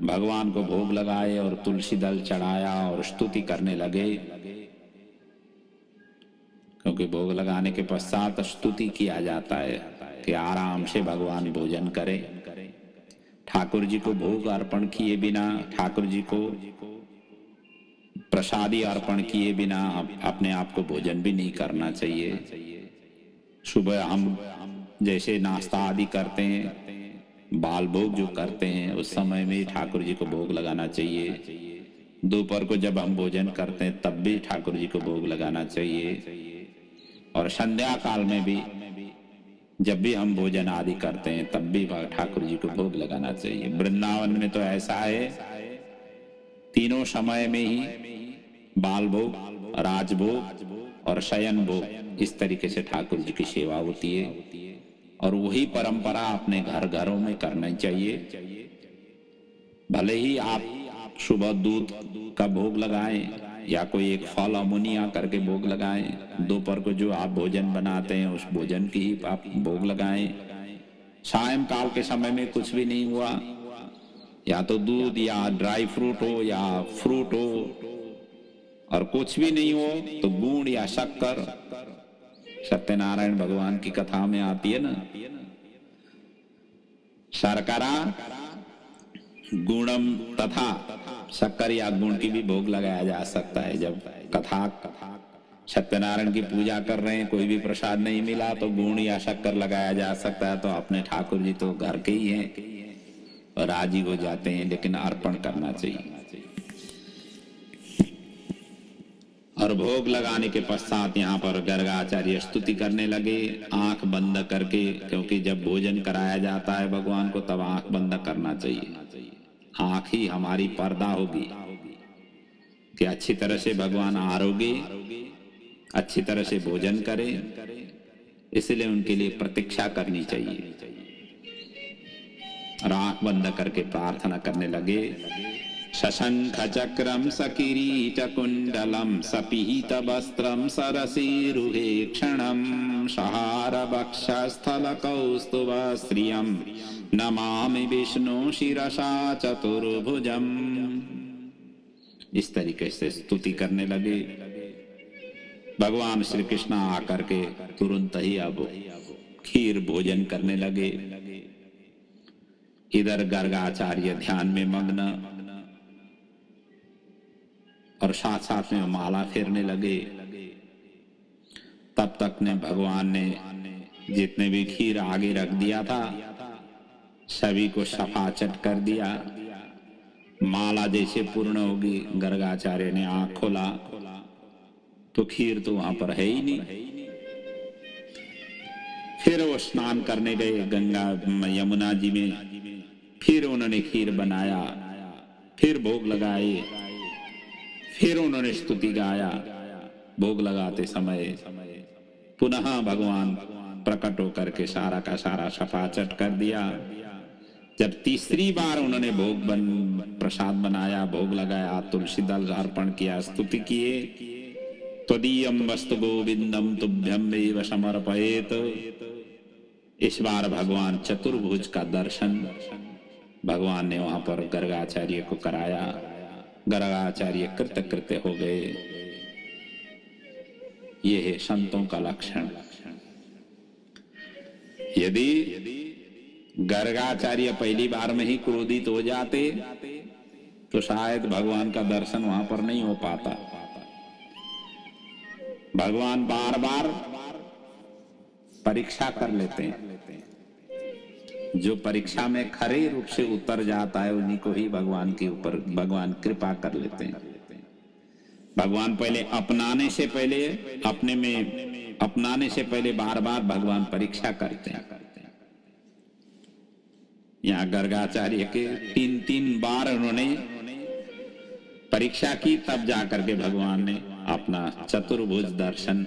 भगवान को भोग लगाए और तुलसी दल चढ़ाया और स्तुति करने लगे। क्योंकि भोग लगाने के पश्चात स्तुति किया जाता है कि आराम से भगवान भोजन करें। ठाकुर जी को भोग अर्पण किए बिना, ठाकुर जी को प्रसादी अर्पण किए बिना अपने आप को भोजन भी नहीं करना चाहिए। सुबह हम जैसे नाश्ता आदि करते हैं, बाल भोग जो करते हैं, उस समय में ठाकुर जी को भोग लगाना चाहिए। दोपहर को जब हम भोजन करते हैं तब भी ठाकुर जी को भोग लगाना चाहिए। और संध्या काल में भी जब भी हम भोजन आदि करते हैं तब भी ठाकुर जी को भोग लगाना चाहिए। वृंदावन में तो ऐसा है, तीनों समय में ही बाल भोग, राजभोग और शयन भोग, इस तरीके से ठाकुर जी की सेवा होती है। और वही परंपरा अपने घर घरों में करना चाहिए। भले ही आप सुबह दूध का भोग लगाएं या कोई एक फल अमुनिया करके भोग लगाएं, दोपहर को जो आप भोजन बनाते हैं उस भोजन की ही आप भोग लगाएं। सायंकाल के समय में कुछ भी नहीं हुआ, या तो दूध या ड्राई फ्रूट हो या फ्रूट हो, और कुछ भी नहीं हो तो गुड़ या शक्कर। सत्यनारायण भगवान की कथा में आती है ना, शर्करा गुणम तथा, शक्कर या गुण की भी भोग लगाया जा सकता है। जब कथा सत्यनारायण की पूजा कर रहे हैं, कोई भी प्रसाद नहीं मिला तो गुण या शक्कर लगाया जा सकता है। तो अपने ठाकुर जी तो घर के ही हैं और राजी हो जाते हैं, लेकिन अर्पण करना चाहिए। और भोग लगाने के पश्चात यहाँ पर गर्गाचार्य स्तुति करने लगे आंख बंद करके, क्योंकि जब भोजन कराया जाता है भगवान को तब आंख बंद करना चाहिए। आंख ही हमारी पर्दा होगी कि अच्छी तरह से भगवान आरोगे, अच्छी तरह से भोजन करें, इसलिए उनके लिए प्रतीक्षा करनी चाहिए। और आंख बंद करके प्रार्थना करने लगे। शशंख चक्रम सकिरीट कुंडलम सपीत वस्त्रम सरसीरुहे क्षणम सहार वक्षस्थल कौस्तुभ श्रियम नमामि विष्णु शिरसा चतुर्भुजम। इस तरीके से स्तुति करने लगे। भगवान श्री कृष्ण आकर के तुरंत ही अब खीर भोजन करने लगे। इधर गर्गाचार्य ध्यान में मग्न और साथ साथ में माला फेरने लगे। तब तक ने भगवान ने जितने भी खीर आगे रख दिया था सभी को सफाचट कर दिया। माला जैसे पूर्ण होगी, गर्गाचार्य ने आंख खोला तो खीर तो वहां पर है ही नहीं। फिर वो स्नान करने गए गंगा यमुना जी में, फिर उन्होंने खीर बनाया, फिर भोग लगाए, फिर उन्होंने स्तुति गाया। भोग लगाते समय पुनः भगवान प्रकट होकर के सारा का सारा सफाचट कर दिया। जब तीसरी बार उन्होंने भोग प्रसाद बनाया, भोग लगाया, तुलसी दल अर्पण किया, स्तुति किए, त्वदीयं वस्तु गोविंदम तुभ्यम एव समर्पयेत। इस बार भगवान चतुर्भुज का दर्शन भगवान ने वहां पर गर्गाचार्य को कराया। गर्गाचार्य कृतकृत्य हो गए। ये है संतों का लक्षण। यदि गर्गाचार्य पहली बार में ही क्रोधित हो जाते तो शायद भगवान का दर्शन वहां पर नहीं हो पाता। भगवान बार बार परीक्षा कर लेते हैं। जो परीक्षा में खरे रूप से उतर जाता है उन्हीं को ही भगवान के ऊपर भगवान कृपा कर लेते हैं। भगवान पहले अपनाने से पहले अपने में अपनाने से पहले बार बार भगवान परीक्षा करते हैं। यहाँ गर्गाचार्य के 3 बार उन्होंने परीक्षा की, तब जाकर के भगवान ने अपना चतुर्भुज दर्शन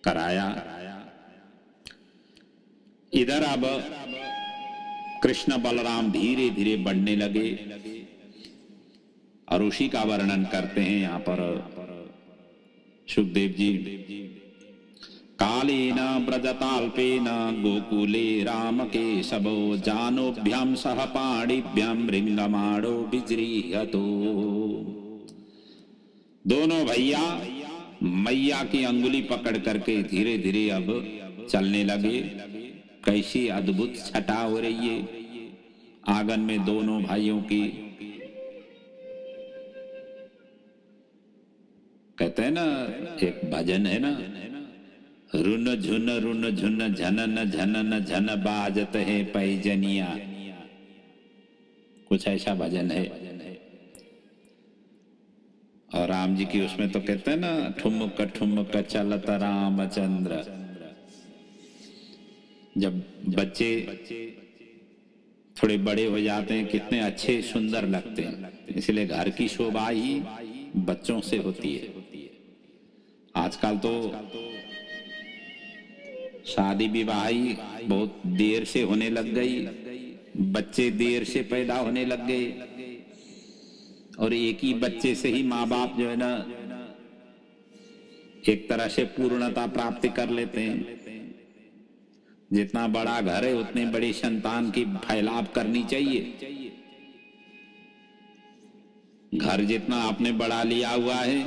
कराया। इधर अब कृष्ण बलराम धीरे धीरे बढ़ने लगे और उसी का वर्णन करते हैं यहाँ पर सुखदेव जी। कालेन व्रजताल्पेन गोकुले राम केशवो जानोभ्याम सह पाणिभ्याम रिंगमाणो विजृहतो। दोनों भैया मैया की अंगुली पकड़ करके धीरे धीरे अब चलने लगे। कैसी अद्भुत छटा हो रही है आंगन में दोनों भाइयों की। कहते हैं ना, एक भजन है ना, रुन झुन झनन झनन झन बाजत है पैजनिया, कुछ ऐसा भजन है। और राम जी की उसमें तो कहते हैं ना, ठुमक ठुमक चलत रामचंद्र। जब बच्चे थोड़े बड़े हो जाते हैं कितने अच्छे सुंदर लगते हैं। इसलिए घर की शोभा ही बच्चों से होती है। आजकल तो शादी विवाह ही बहुत देर से होने लग गई, बच्चे देर से पैदा होने लग गए और एक ही बच्चे से ही माँ बाप जो है ना एक तरह से पूर्णता प्राप्ति कर लेते हैं। जितना बड़ा घर है उतनी बड़ी संतान की फैलाव करनी चाहिए। घर जितना आपने बड़ा लिया हुआ है,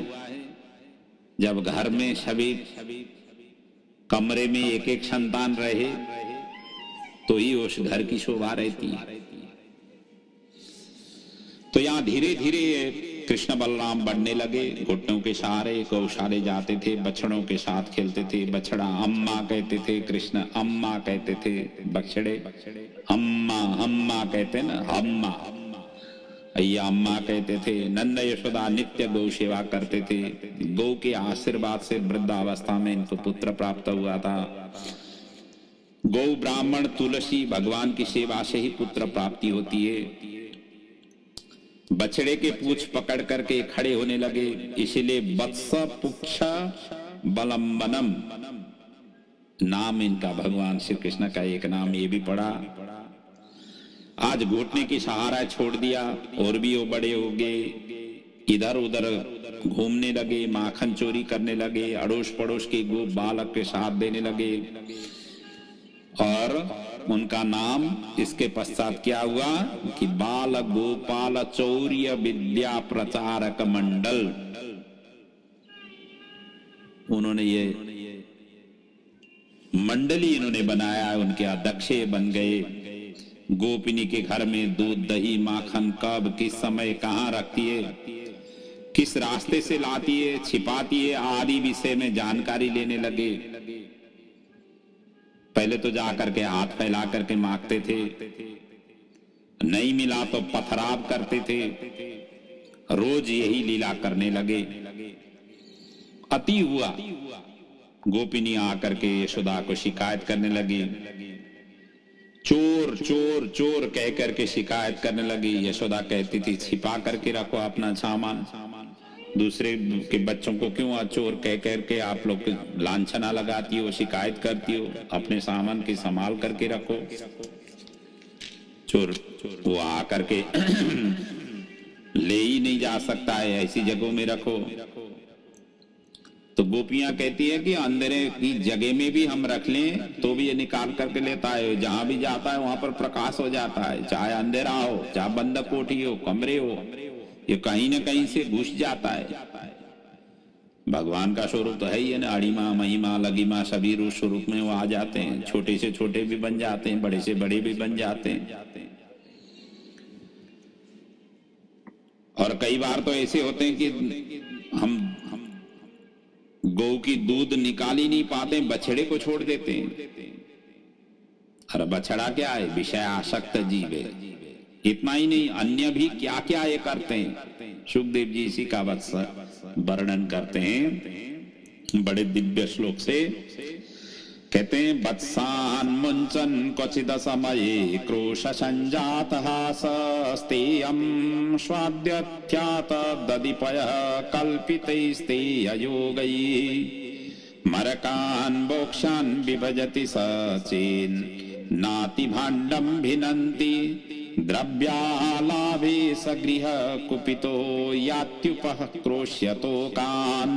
जब घर में सभी कमरे में एक एक संतान रहे तो ही उस घर की शोभा रहती है। तो यहाँ धीरे धीरे कृष्ण बलराम बढ़ने लगे। घुटनों के सहारे गौशाले जाते थे, बछड़ों के साथ खेलते थे। बछड़ा अम्मा कहते थे, कृष्ण अम्मा कहते थे, बछड़े अम्मा अम्मा कहते ना, अम्मा। अय्या अम्मा कहते थे। नंद यशोदा नित्य गौ सेवा करते थे। गौ के आशीर्वाद से वृद्धावस्था में इनको पुत्र प्राप्त हुआ था। गौ, ब्राह्मण, तुलसी, भगवान की सेवा से ही पुत्र प्राप्ति होती है। बछड़े के पूंछ पकड़ करके खड़े होने लगे, इसलिए वत्स पुक्ष बलम्बनम नाम इनका भगवान श्री कृष्ण का एक नाम ये भी पड़ा। आज घुटने की सहारा छोड़ दिया और भी वो बड़े हो गए, इधर उधर घूमने लगे, माखन चोरी करने लगे, अड़ोस पड़ोस के गो बालक के साथ देने लगे। और उनका नाम इसके पश्चात क्या हुआ कि बाल गोपाल चौर्य विद्या प्रचारक मंडल। उन्होंने ये मंडली इन्होंने बनाया, उनके अध्यक्ष बन गए। गोपिनी के घर में दूध दही माखन कब किस समय कहाँ रखती है, किस रास्ते से लाती है, छिपाती है, आदि विषय में जानकारी लेने लगे। पहले तो जाकर के हाथ फैला करके मांगते थे, नहीं मिला तो पथराव करते थे, रोज यही लीला करने लगे। अति हुआ, गोपिनी आकर के यशोदा को शिकायत करने लगी, चोर चोर चोर कह करके शिकायत करने लगी। यशोदा कहती थी छिपा करके रखो अपना सामान, दूसरे के बच्चों को क्यों चोर कह करके आप लोग लांछना लगाती हो, शिकायत करती हो, अपने सामान की संभाल करके रखो। चोर वो आकर के ले ही नहीं जा सकता है, ऐसी जगहों में रखो। तो गोपियां कहती है कि अंधेरे की जगह में भी हम रख लें तो भी ये निकाल करके लेता है, जहां भी जाता है वहां पर प्रकाश हो जाता है, चाहे अंधेरा हो, चाहे बंद कोठी हो, कमरे हो, ये कहीं ना कहीं से घुस जाता है। भगवान का स्वरूप तो है ही है ना, अड़िमा महिमा लगिमा सभी रूप स्वरूप में वो आ जाते हैं। छोटे से छोटे भी बन जाते हैं, बड़े से बड़े भी बन जाते हैं। और कई बार तो ऐसे होते हैं कि हम गौ की दूध निकाल ही नहीं पाते, बछड़े को छोड़ देते हैं। अरे बछड़ा क्या है, विषय आसक्त जीव है। इतना ही नहीं, अन्य भी क्या क्या ये करते हैं। सुखदेव जी इसी का वर्णन करते हैं बड़े दिव्य श्लोक से। कहते हैं वत्सान मुंचन क्वचिद समये क्रोश संजात हासस्तेयं स्वाद्यत्यात दधिपय कल्पितैस्ते अयोगै मरकान् बोक्षान् विभजति सचेन नाति भाण्डं भिनन्ति द्रव्यालाभे सगृह कुपितो यात्युपः क्रोश्यतोकान्।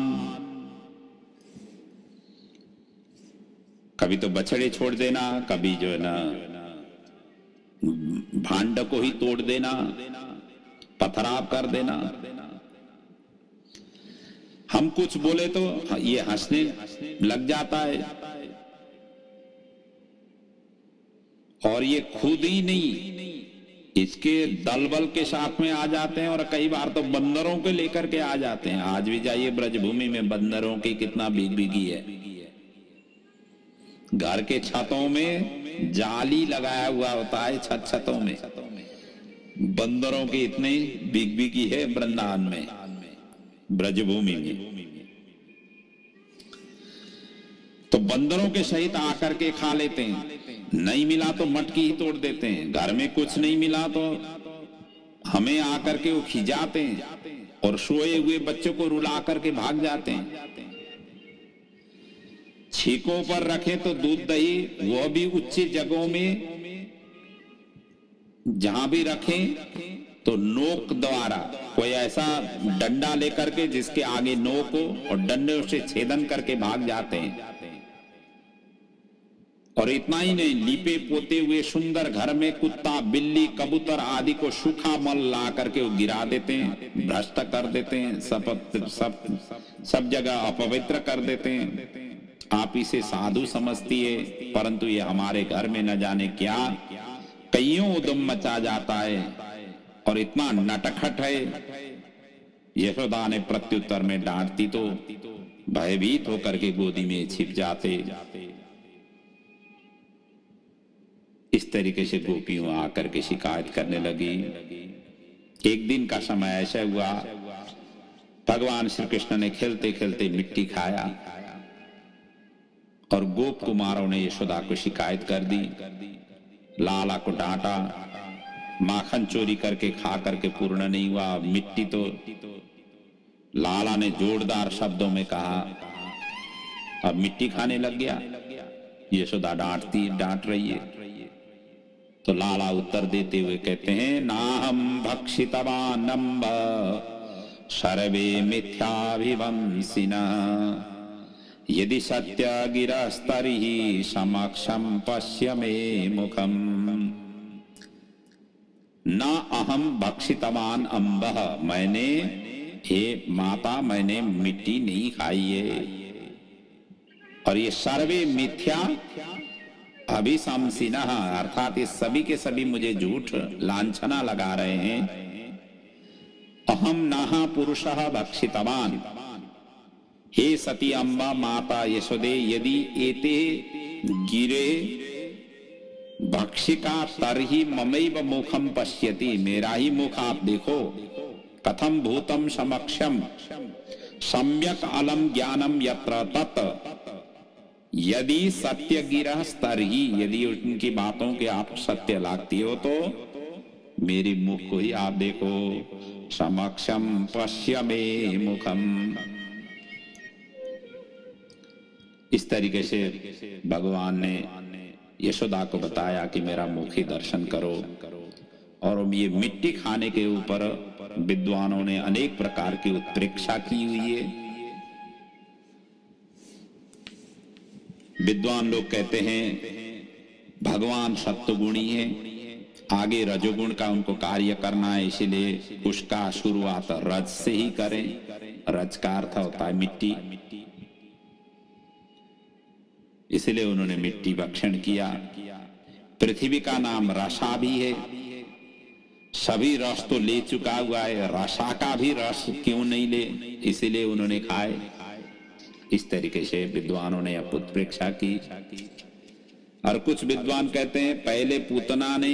कभी तो बछड़े छोड़ देना, कभी जो है ना भांड को ही तोड़ देना, पथराव कर देना। हम कुछ बोले तो ये हंसने लग जाता है, और ये खुद ही नहीं इसके दलबल के साथ में आ जाते हैं, और कई बार तो बंदरों को लेकर के आ जाते हैं। आज भी जाइए ब्रजभूमि में बंदरों की कितना बिगी है। घर के छतों में जाली लगाया हुआ होता है, छतों में बंदरों की इतनी बिगी है वृंदावन में, ब्रजभूमि में। तो बंदरों के सहित आकर के खा लेते हैं। नहीं मिला तो मटकी ही तोड़ देते हैं। घर में कुछ नहीं मिला तो हमें आकर के वो खिजाते हैं, और सोए हुए बच्चों को रुला करके भाग जाते हैं। छीकों पर रखे तो दूध दही, वह भी उच्च जगहों में जहां भी रखें तो नोक द्वारा, कोई ऐसा डंडा लेकर के जिसके आगे नोक हो, और डंडे से छेदन करके भाग जाते हैं। और इतना ही नहीं, लीपे पोते हुए सुंदर घर में कुत्ता बिल्ली कबूतर आदि को सूखा मल ला करके वो गिरा देते हैं, भ्रष्ट कर देते हैं, सब जगह अपवित्र कर देते हैं। आप इसे साधु समझती है, परंतु ये हमारे घर में न जाने क्या कईयों उद्यम मचा जाता है, और इतना नटखट है। यशोदा ने प्रत्युत्तर में डांटती तो भयभीत होकर के गोदी में छिप जाते। इस तरीके से गोपियों आकर के शिकायत करने लगी। एक दिन का समय ऐसा हुआ, भगवान श्री कृष्ण ने खेलते खेलते मिट्टी खाया और गोप कुमारों ने यशोदा को शिकायत कर दी, लाला को डांटा, माखन चोरी करके खा करके पूर्ण नहीं हुआ, मिट्टी तो लाला ने जोरदार शब्दों में कहा, अब मिट्टी खाने लग गया। यशोदा डांट रही है। तो लाला उत्तर देते हुए कहते हैं, नाहम भक्षितवान् अम्ब सर्वे मिथ्याभिवंसिनः यदि सत्य गिरस्तर्हि समक्षम पश्य मे मुखम। न अहम भक्षितवान् अम्बः, मैंने, हे माता, मैंने मिट्टी नहीं खाई है। और ये सर्वे मिथ्या अभिशंसिनः, अर्थात ये सभी के सभी मुझे झूठ लांछना लगा रहे हैं। अहम नाहा पुरुषः भक्षितवान्, हे सती अम्बा माता यशोदे, यदि एते गिरे भक्षिका तरहि ममैव मुखम पश्यति, मेरा ही मुख आप देखो। कथम भूतम समक्षम सम्यक अलम ज्ञानम यत्र तत्, यदि सत्य गिरह तरहि, यदि उनकी बातों के आप सत्य लागती हो तो मेरी मुख को ही आप देखो। समक्षम पश्य मे मुखम। इस तरीके से भगवान ने यशोदा को बताया कि मेरा मुख ही दर्शन करो। और ये मिट्टी खाने के ऊपर विद्वानों ने अनेक प्रकार की उत्प्रेक्षा की हुई है। विद्वान लोग कहते हैं भगवान सत्वगुणी है, आगे रजोगुण का उनको कार्य करना है, इसलिए उसका शुरुआत रज से ही करें। रज का अर्थ होता है मिट्टी, इसलिए उन्होंने मिट्टी भक्षण किया। पृथ्वी का नाम रसा भी है, सभी रस तो ले चुका हुआ है, रसा का भी रस क्यों नहीं ले, इसीलिए उन्होंने खाए। इस तरीके से विद्वानों ने उत्प्रेक्षा की। और कुछ विद्वान कहते हैं पहले पूतना ने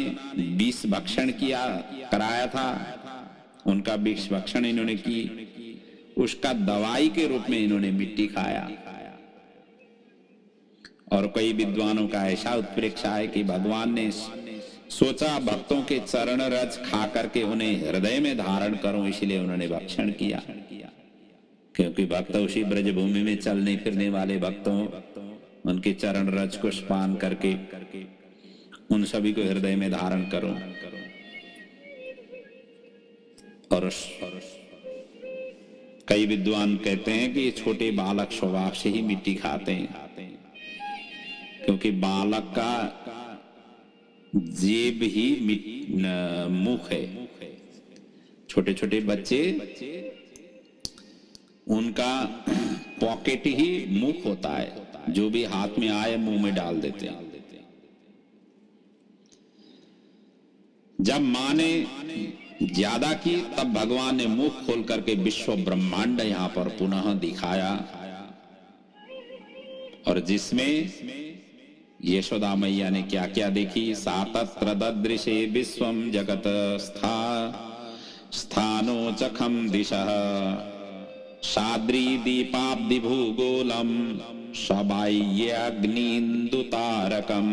विष भक्षण किया कराया था, उनका विष भक्षण इन्होंने की, उसका दवाई के रूप में इन्होंने मिट्टी खाया। और कई विद्वानों का ऐसा उत्प्रेक्षा है कि भगवान ने सोचा भक्तों के चरण रज खा करके उन्हें हृदय में धारण करूं, इसलिए उन्होंने भक्षण किया। क्योंकि भक्त उसी ब्रजभूमि में चलने फिरने वाले भक्तों, उनके चरण रज को स्पान करके उन सभी को हृदय में धारण करो। और कई विद्वान कहते हैं कि ये छोटे बालक स्वभाव से ही मिट्टी खाते हैं, क्योंकि बालक का जेब ही मुख है। छोटे छोटे बच्चे, उनका पॉकेट ही मुख होता है, जो भी हाथ में आए मुंह में डाल देते हैं। जब मां ने ज्यादा की तब भगवान ने मुख खोल करके विश्व ब्रह्मांड यहां पर पुनः दिखाया, और जिसमें यशोदा मैया ने क्या क्या देखी। सातत्र ददृशे विश्वम जगत स्थानो चखम दिशः साद्री दीपाब्धि भूगोलम सबाह्य अग्निन्दुतारकम।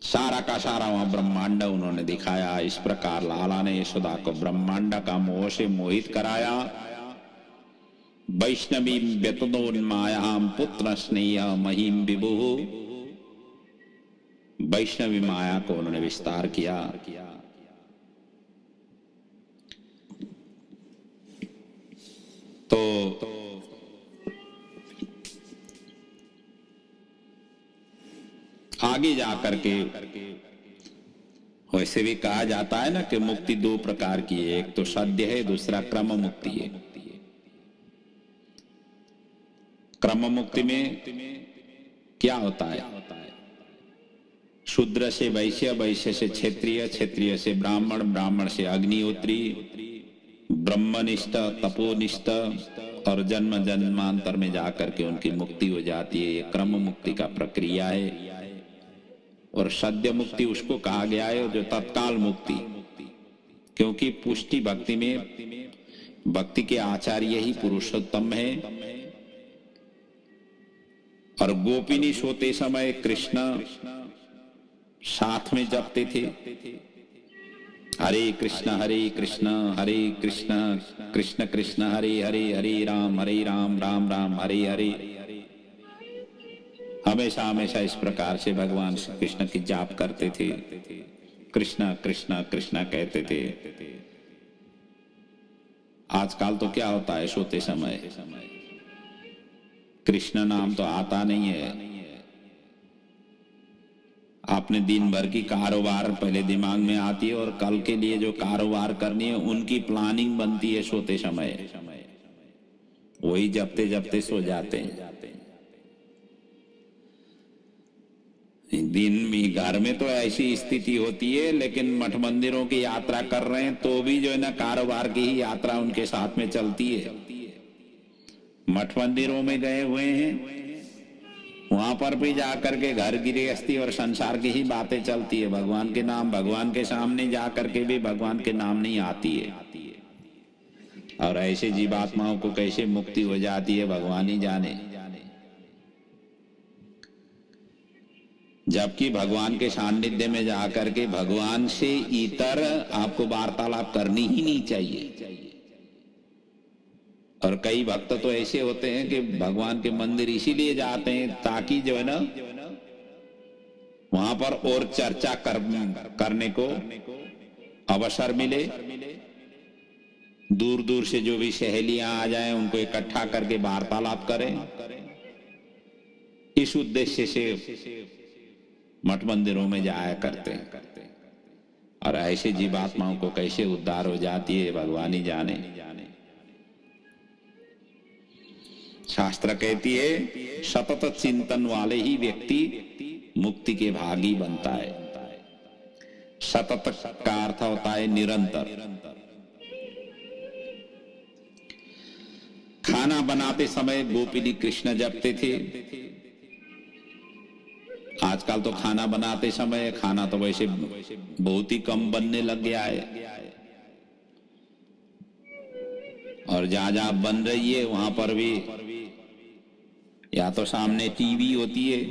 सारा का सारा वहां ब्रह्मांड उन्होंने दिखाया। इस प्रकार लाला ने यशोदा को ब्रह्मांड का मोह से मोहित कराया। वैष्णवी व्यतनोन्मायां पुत्र स्नेह महिम विभु, वैष्णवी माया को उन्होंने विस्तार किया। तो आगे जाकर के वैसे भी कहा जाता है ना कि मुक्ति दो प्रकार की है, एक तो सद्य है, दूसरा क्रम मुक्ति है। क्रम मुक्ति में क्या होता है? शूद्र से वैश्य, वैश्य से क्षत्रिय, क्षत्रिय से ब्राह्मण, ब्राह्मण से अग्निहोत्री, ब्रह्मनिष्ठ, तपोनिष्ठ, और जन्म जन्मांतर में जाकर के उनकी मुक्ति हो जाती है। ये क्रम मुक्ति का प्रक्रिया है। और सद्य मुक्ति उसको कहा गया है जो तत्काल मुक्ति, क्योंकि पुष्टि भक्ति में भक्ति के आचार्य ही पुरुषोत्तम है। और गोपिनी सोते समय कृष्ण साथ में जपते थे, हरे कृष्ण कृष्ण कृष्ण हरे हरे, हरे राम राम राम हरे हरे। हमेशा हमेशा इस प्रकार से भगवान श्री कृष्ण की जाप करते थे, कृष्ण कृष्ण कृष्ण कहते थे। आजकल तो क्या होता है, सोते समय कृष्ण नाम तो आता नहीं है। आपने दिन भर की कारोबार पहले दिमाग में आती है और कल के लिए जो कारोबार करनी है उनकी प्लानिंग बनती है सोते समय, वही जपते जपते सो जाते हैं। दिन में घर में तो ऐसी स्थिति होती है, लेकिन मठ मंदिरों की यात्रा कर रहे हैं तो भी जो है ना कारोबार की ही यात्रा उनके साथ में चलती है। मठ मंदिरों में गए हुए हैं, वहां पर भी जाकर के घर गृहस्थी और संसार की ही बातें चलती है। भगवान के नाम, भगवान के सामने जाकर के भी भगवान के नाम नहीं आती है। और ऐसे जीवात्माओं को कैसे मुक्ति हो जाती है भगवान ही जाने। जबकि भगवान के सानिध्य में जाकर के भगवान से इतर आपको वार्तालाप करनी ही नहीं चाहिए। और कई भक्त तो ऐसे होते हैं कि भगवान के मंदिर इसीलिए जाते हैं ताकि जो है ना वहां पर और चर्चा करने को अवसर मिले। दूर दूर से जो भी सहेलियां आ जाएं उनको इकट्ठा करके वार्तालाप करें। इस उद्देश्य से मठ मंदिरों में जाया करते हैं। और ऐसे जीवात्माओं को कैसे उद्धार हो जाती है भगवान ही जाने। शास्त्र कहती है सतत चिंतन वाले ही व्यक्ति मुक्ति के भागी बनता है। सतत का अर्थ होता है निरंतर। खाना बनाते समय गोपिनी कृष्ण जपते थे। आजकल तो खाना बनाते समय, खाना तो वैसे बहुत ही कम बनने लग गया है, और जहां जहां बन रही है वहां पर भी या तो सामने टीवी होती है।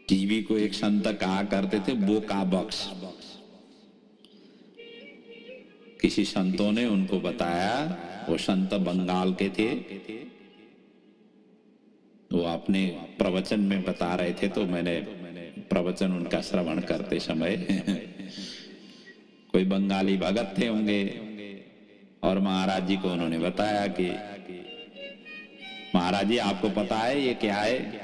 टीवी को एक संत कहा करते थे बोका बॉक्स। किसी संतों ने उनको बताया, वो संत बंगाल के थे, वो अपने प्रवचन में बता रहे थे, तो मैंने प्रवचन उनका श्रवण करते समय कोई बंगाली भगत थे होंगे, और महाराज जी को उन्होंने बताया कि महाराज जी आपको पता है ये क्या है?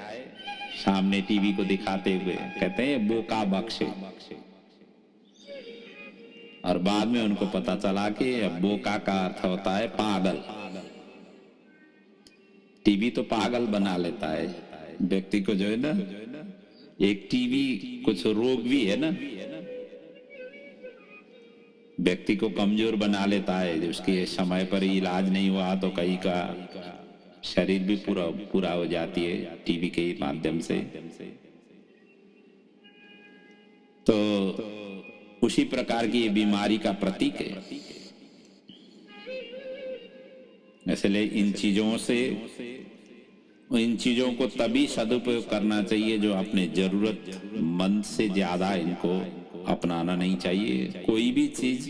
सामने टीवी को दिखाते हुए कहते हैं बोका बक्से। और बाद में उनको पता चला कि बोका का अर्थ होता है पागल। टीवी तो पागल बना लेता है व्यक्ति को, जो है ना। एक टीवी कुछ रोग भी है ना, व्यक्ति को कमजोर बना लेता है। उसके समय पर इलाज नहीं हुआ तो कई का शरीर भी पूरा हो जाती है टीवी के माध्यम से। तो उसी प्रकार की ये बीमारी का प्रतीक है। इसलिए इन चीजों को तभी सदुपयोग करना चाहिए जो अपने जरूरतमंद से ज्यादा इनको अपनाना नहीं चाहिए। कोई भी चीज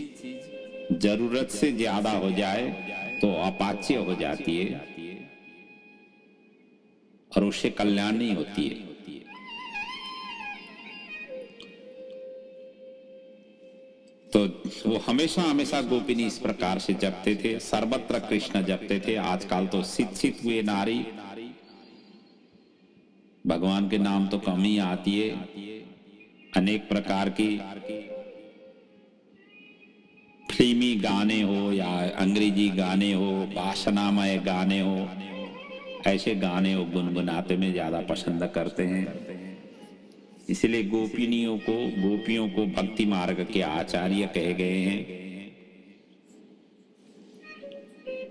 जरूरत से ज्यादा हो जाए तो अपाच्य हो जाती है और उससे कल्याण नहीं होती है। तो वो हमेशा हमेशा गोपिनी इस प्रकार से जपते थे, सर्वत्र कृष्ण जपते थे। आजकल तो शिक्षित हुए नारी भगवान के नाम तो कम ही आती है। अनेक प्रकार की फिल्मी गाने हो या अंग्रेजी गाने हो, वासनामय गाने हो, ऐसे गाने वो गुनगुनाते में ज्यादा पसंद करते हैं। इसलिए गोपियों को भक्ति मार्ग के आचार्य कहे गए हैं।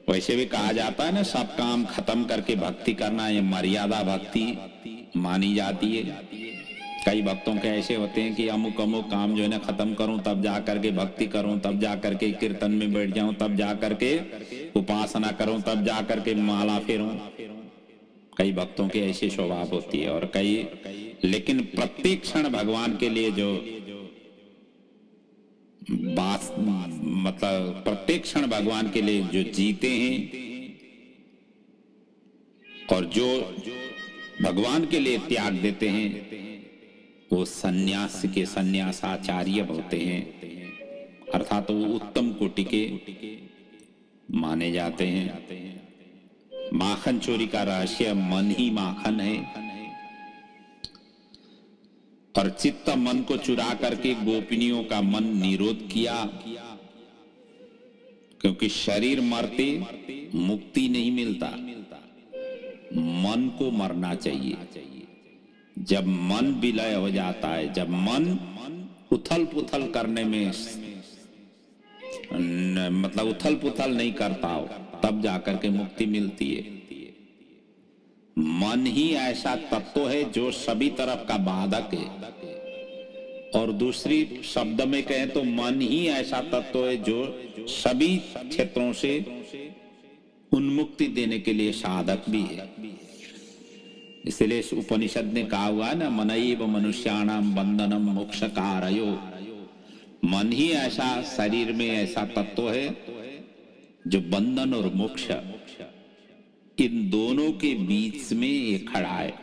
वैसे भी कहा जाता है ना, सब काम खत्म करके भक्ति करना ये मर्यादा भक्ति मानी जाती है। कई भक्तों के ऐसे होते हैं कि अमुक अमुक काम जो है ना खत्म करूं तब जा करके भक्ति करूं, तब जा करके कीर्तन में बैठ जाऊं, तब जा करके उपासना करूं, तब जा करके माला फेरूं। कई भक्तों के ऐसे स्वभाव होती है। और कई लेकिन प्रत्येक क्षण भगवान के लिए जो बात मतलब प्रत्येक क्षण भगवान के लिए जो जीते हैं और जो भगवान के लिए त्याग देते हैं वो सन्यास के सन्यासाचार्य होते हैं, अर्थात वो उत्तम कोटि के माने जाते हैं। माखन चोरी का रहस्य मन ही माखन है, और चित्त मन को चुरा करके गोपिनियों का मन निरोध किया, क्योंकि शरीर मरते मुक्ति नहीं मिलता, मन को मरना चाहिए। जब मन विलय हो जाता है, जब मन उथल पुथल करने में मतलब उथल पुथल नहीं करता हो, तब जाकर के मुक्ति मिलती है। मन ही ऐसा तत्व है जो सभी तरफ का बाधक है, और दूसरी शब्द में कहें तो मन ही ऐसा तत्व है जो सभी क्षेत्रों से उन्मुक्ति देने के लिए साधक भी है। इसलिए इस उपनिषद ने कहा हुआ है ना, मनैव मनुष्याणाम बंधनम मोक्ष कारयो। मन ही ऐसा शरीर में ऐसा तत्व है जो बंधन और मोक्ष इन दोनों के बीच में ये खड़ा है,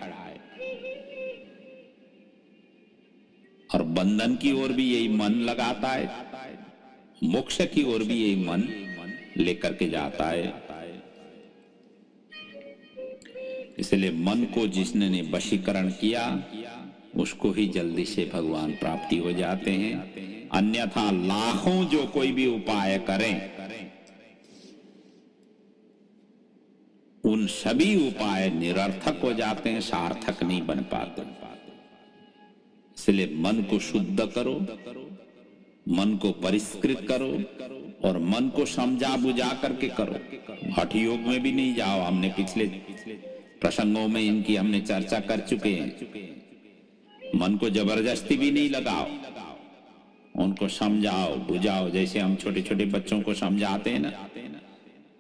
और बंधन की ओर भी यही मन लगाता है, मोक्ष की ओर भी यही मन लेकर के जाता है। इसलिए मन को जिसने वशीकरण किया उसको ही जल्दी से भगवान प्राप्ति हो जाते हैं। अन्यथा लाखों जो कोई भी उपाय करें, उन सभी उपाय निरर्थक हो जाते हैं, सार्थक नहीं बन पाते। इसलिए मन को शुद्ध करो, मन को परिष्कृत करो, और मन को समझा बुझा करके करो। हठ योग में भी नहीं जाओ, हमने पिछले प्रसंगों में इनकी हमने चर्चा कर चुके हैं। मन को जबरदस्ती भी नहीं लगाओ, उनको समझाओ बुझाओ। जैसे हम छोटे छोटे बच्चों को समझाते हैं ना,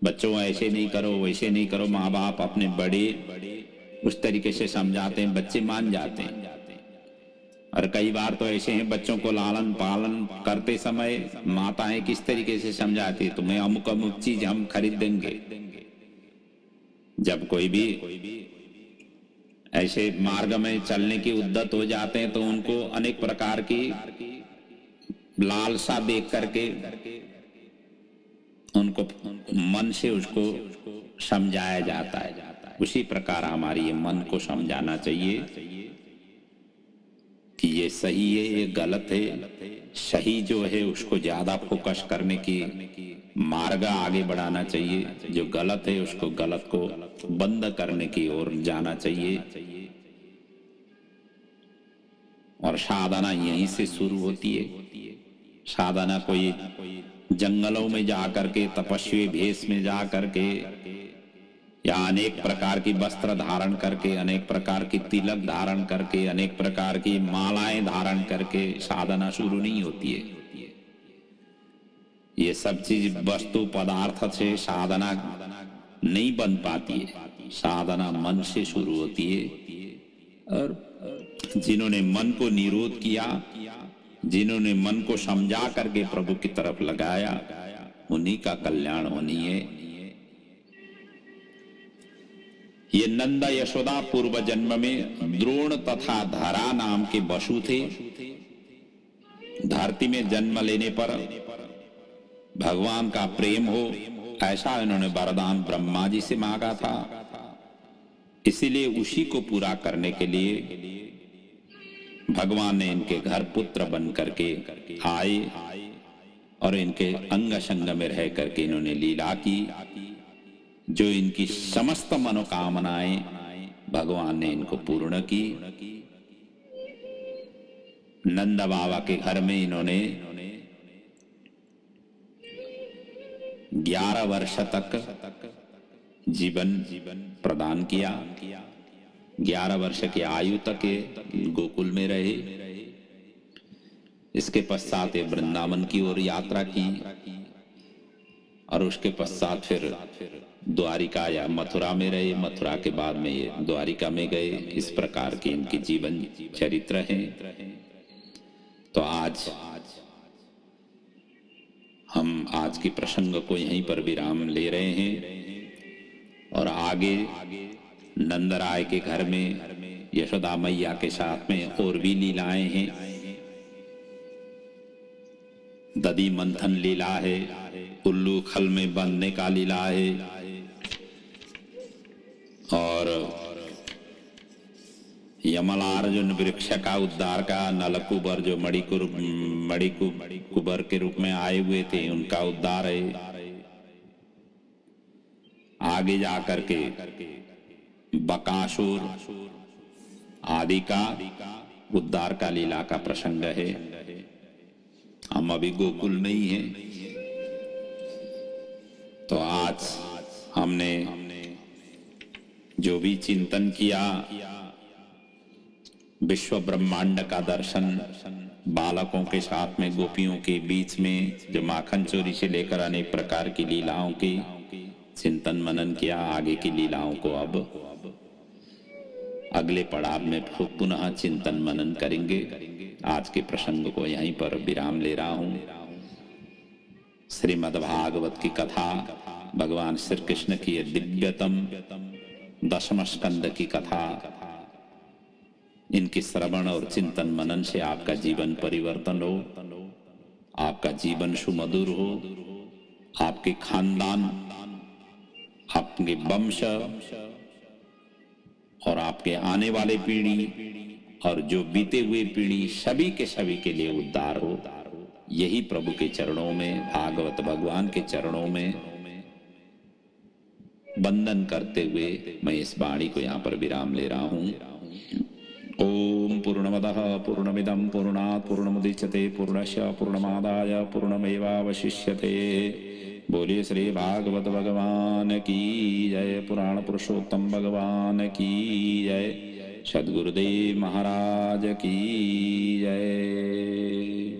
बच्चों ऐसे नहीं करो वैसे नहीं करो, माँ बाप अपने बड़े उस तरीके से समझाते हैं, बच्चे मान जाते हैं। और कई बार तो ऐसे हैं, बच्चों को लालन पालन करते समय माताएं किस तरीके से समझाती, तुम्हें अमुक अमुक चीज हम खरीद देंगे। जब कोई भी ऐसे मार्ग में चलने की उद्यत हो जाते हैं तो उनको अनेक प्रकार की लालसा देख करके उनको मन से उसको समझाया जाता है। उसी प्रकार हमारी ये मन को समझाना चाहिए कि ये सही है ये गलत है। सही जो है उसको ज्यादा फोकस करने की मार्ग आगे बढ़ाना चाहिए, जो गलत है उसको गलत को बंद करने की ओर जाना चाहिए। और साधना यहीं से शुरू होती है। साधना कोई जंगलों में जा करके, तपस्वी भेष में जा करके, या अनेक प्रकार की वस्त्र धारण करके, अनेक प्रकार की तिलक धारण करके, अनेक प्रकार की मालाएं धारण करके साधना शुरू नहीं होती है। ये सब चीज वस्तु पदार्थ से साधना नहीं बन पाती है। साधना मन से शुरू होती है। और जिन्होंने मन को निरोध किया, जिन्होंने मन को समझा करके प्रभु की तरफ लगाया, उन्हीं का कल्याण होनी है। ये नंद यशोदा पूर्व जन्म में द्रोण तथा धरा नाम के वसु थे। धरती में जन्म लेने पर भगवान का प्रेम हो, ऐसा इन्होंने वरदान ब्रह्मा जी से मांगा था। इसीलिए उसी को पूरा करने के लिए भगवान ने इनके घर पुत्र बन करके आए और इनके अंग संग में रह करके इन्होंने लीला की। जो इनकी समस्त मनोकामनाएं भगवान ने इनको पूर्ण की। नंद बाबा के घर में इन्होंने 11 वर्ष तक जीवन प्रदान किया। 11 वर्ष की आयु तक ये गोकुल में रहे। इसके पश्चात ये वृंदावन की ओर यात्रा की और उसके पश्चात फिर द्वारिका या मथुरा में रहे। मथुरा के बाद में ये द्वारिका में गए। इस प्रकार के इनके जीवन चरित्र हैं। तो आज हम आज की प्रसंग को यहीं पर विराम ले रहे हैं और आगे नंदराय के घर में यशोदा मैया के साथ में और भी लीलाएं हैं। दधी मंथन लीला है, उल्लू खल में बंधने का लीला है और यमलार्जुन वृक्ष का उद्धार का, नलकुबर जो मणिकुबर के रूप में आए हुए थे उनका उद्धार है। आगे जाकर के बकासुर आदि का उद्धार का लीला का प्रसंग है। हम अभी गोकुल में ही हैं। तो आज हमने जो भी चिंतन किया, विश्व ब्रह्मांड का दर्शन, बालकों के साथ में गोपियों के बीच में जो माखन चोरी से लेकर अनेक प्रकार की लीलाओं की चिंतन मनन किया। आगे की लीलाओं को अब अगले पड़ाव में पुनः चिंतन मनन करेंगे। आज के प्रसंग को यहीं पर विराम ले रहा हूं। श्रीमद् भागवत की कथा, भगवान श्री कृष्ण की दिव्यतम 10वें स्कंद की कथा, इनके श्रवण और चिंतन मनन से आपका जीवन परिवर्तन हो, आपका जीवन सुमधुर हो, आपके खानदान, आपके वंश और आपके आने वाले पीढ़ी और जो बीते हुए पीढ़ी सभी के लिए उद्धार हो। यही प्रभु के चरणों में, भागवत भगवान के चरणों में वंदन करते हुए मैं इस वाणी को यहाँ पर विराम ले रहा हूँ। ओम पूर्णमदः पूर्णमिदं पूर्णात् पूर्णमुदच्यते पूर्णस्य पूर्णमादाय पूर्णमेवावशिष्यते। बोलिए श्री भागवत भगवान की जय। पुराण पुरुषोत्तम भगवान की जय। सद्गुरुदेव महाराज की जय।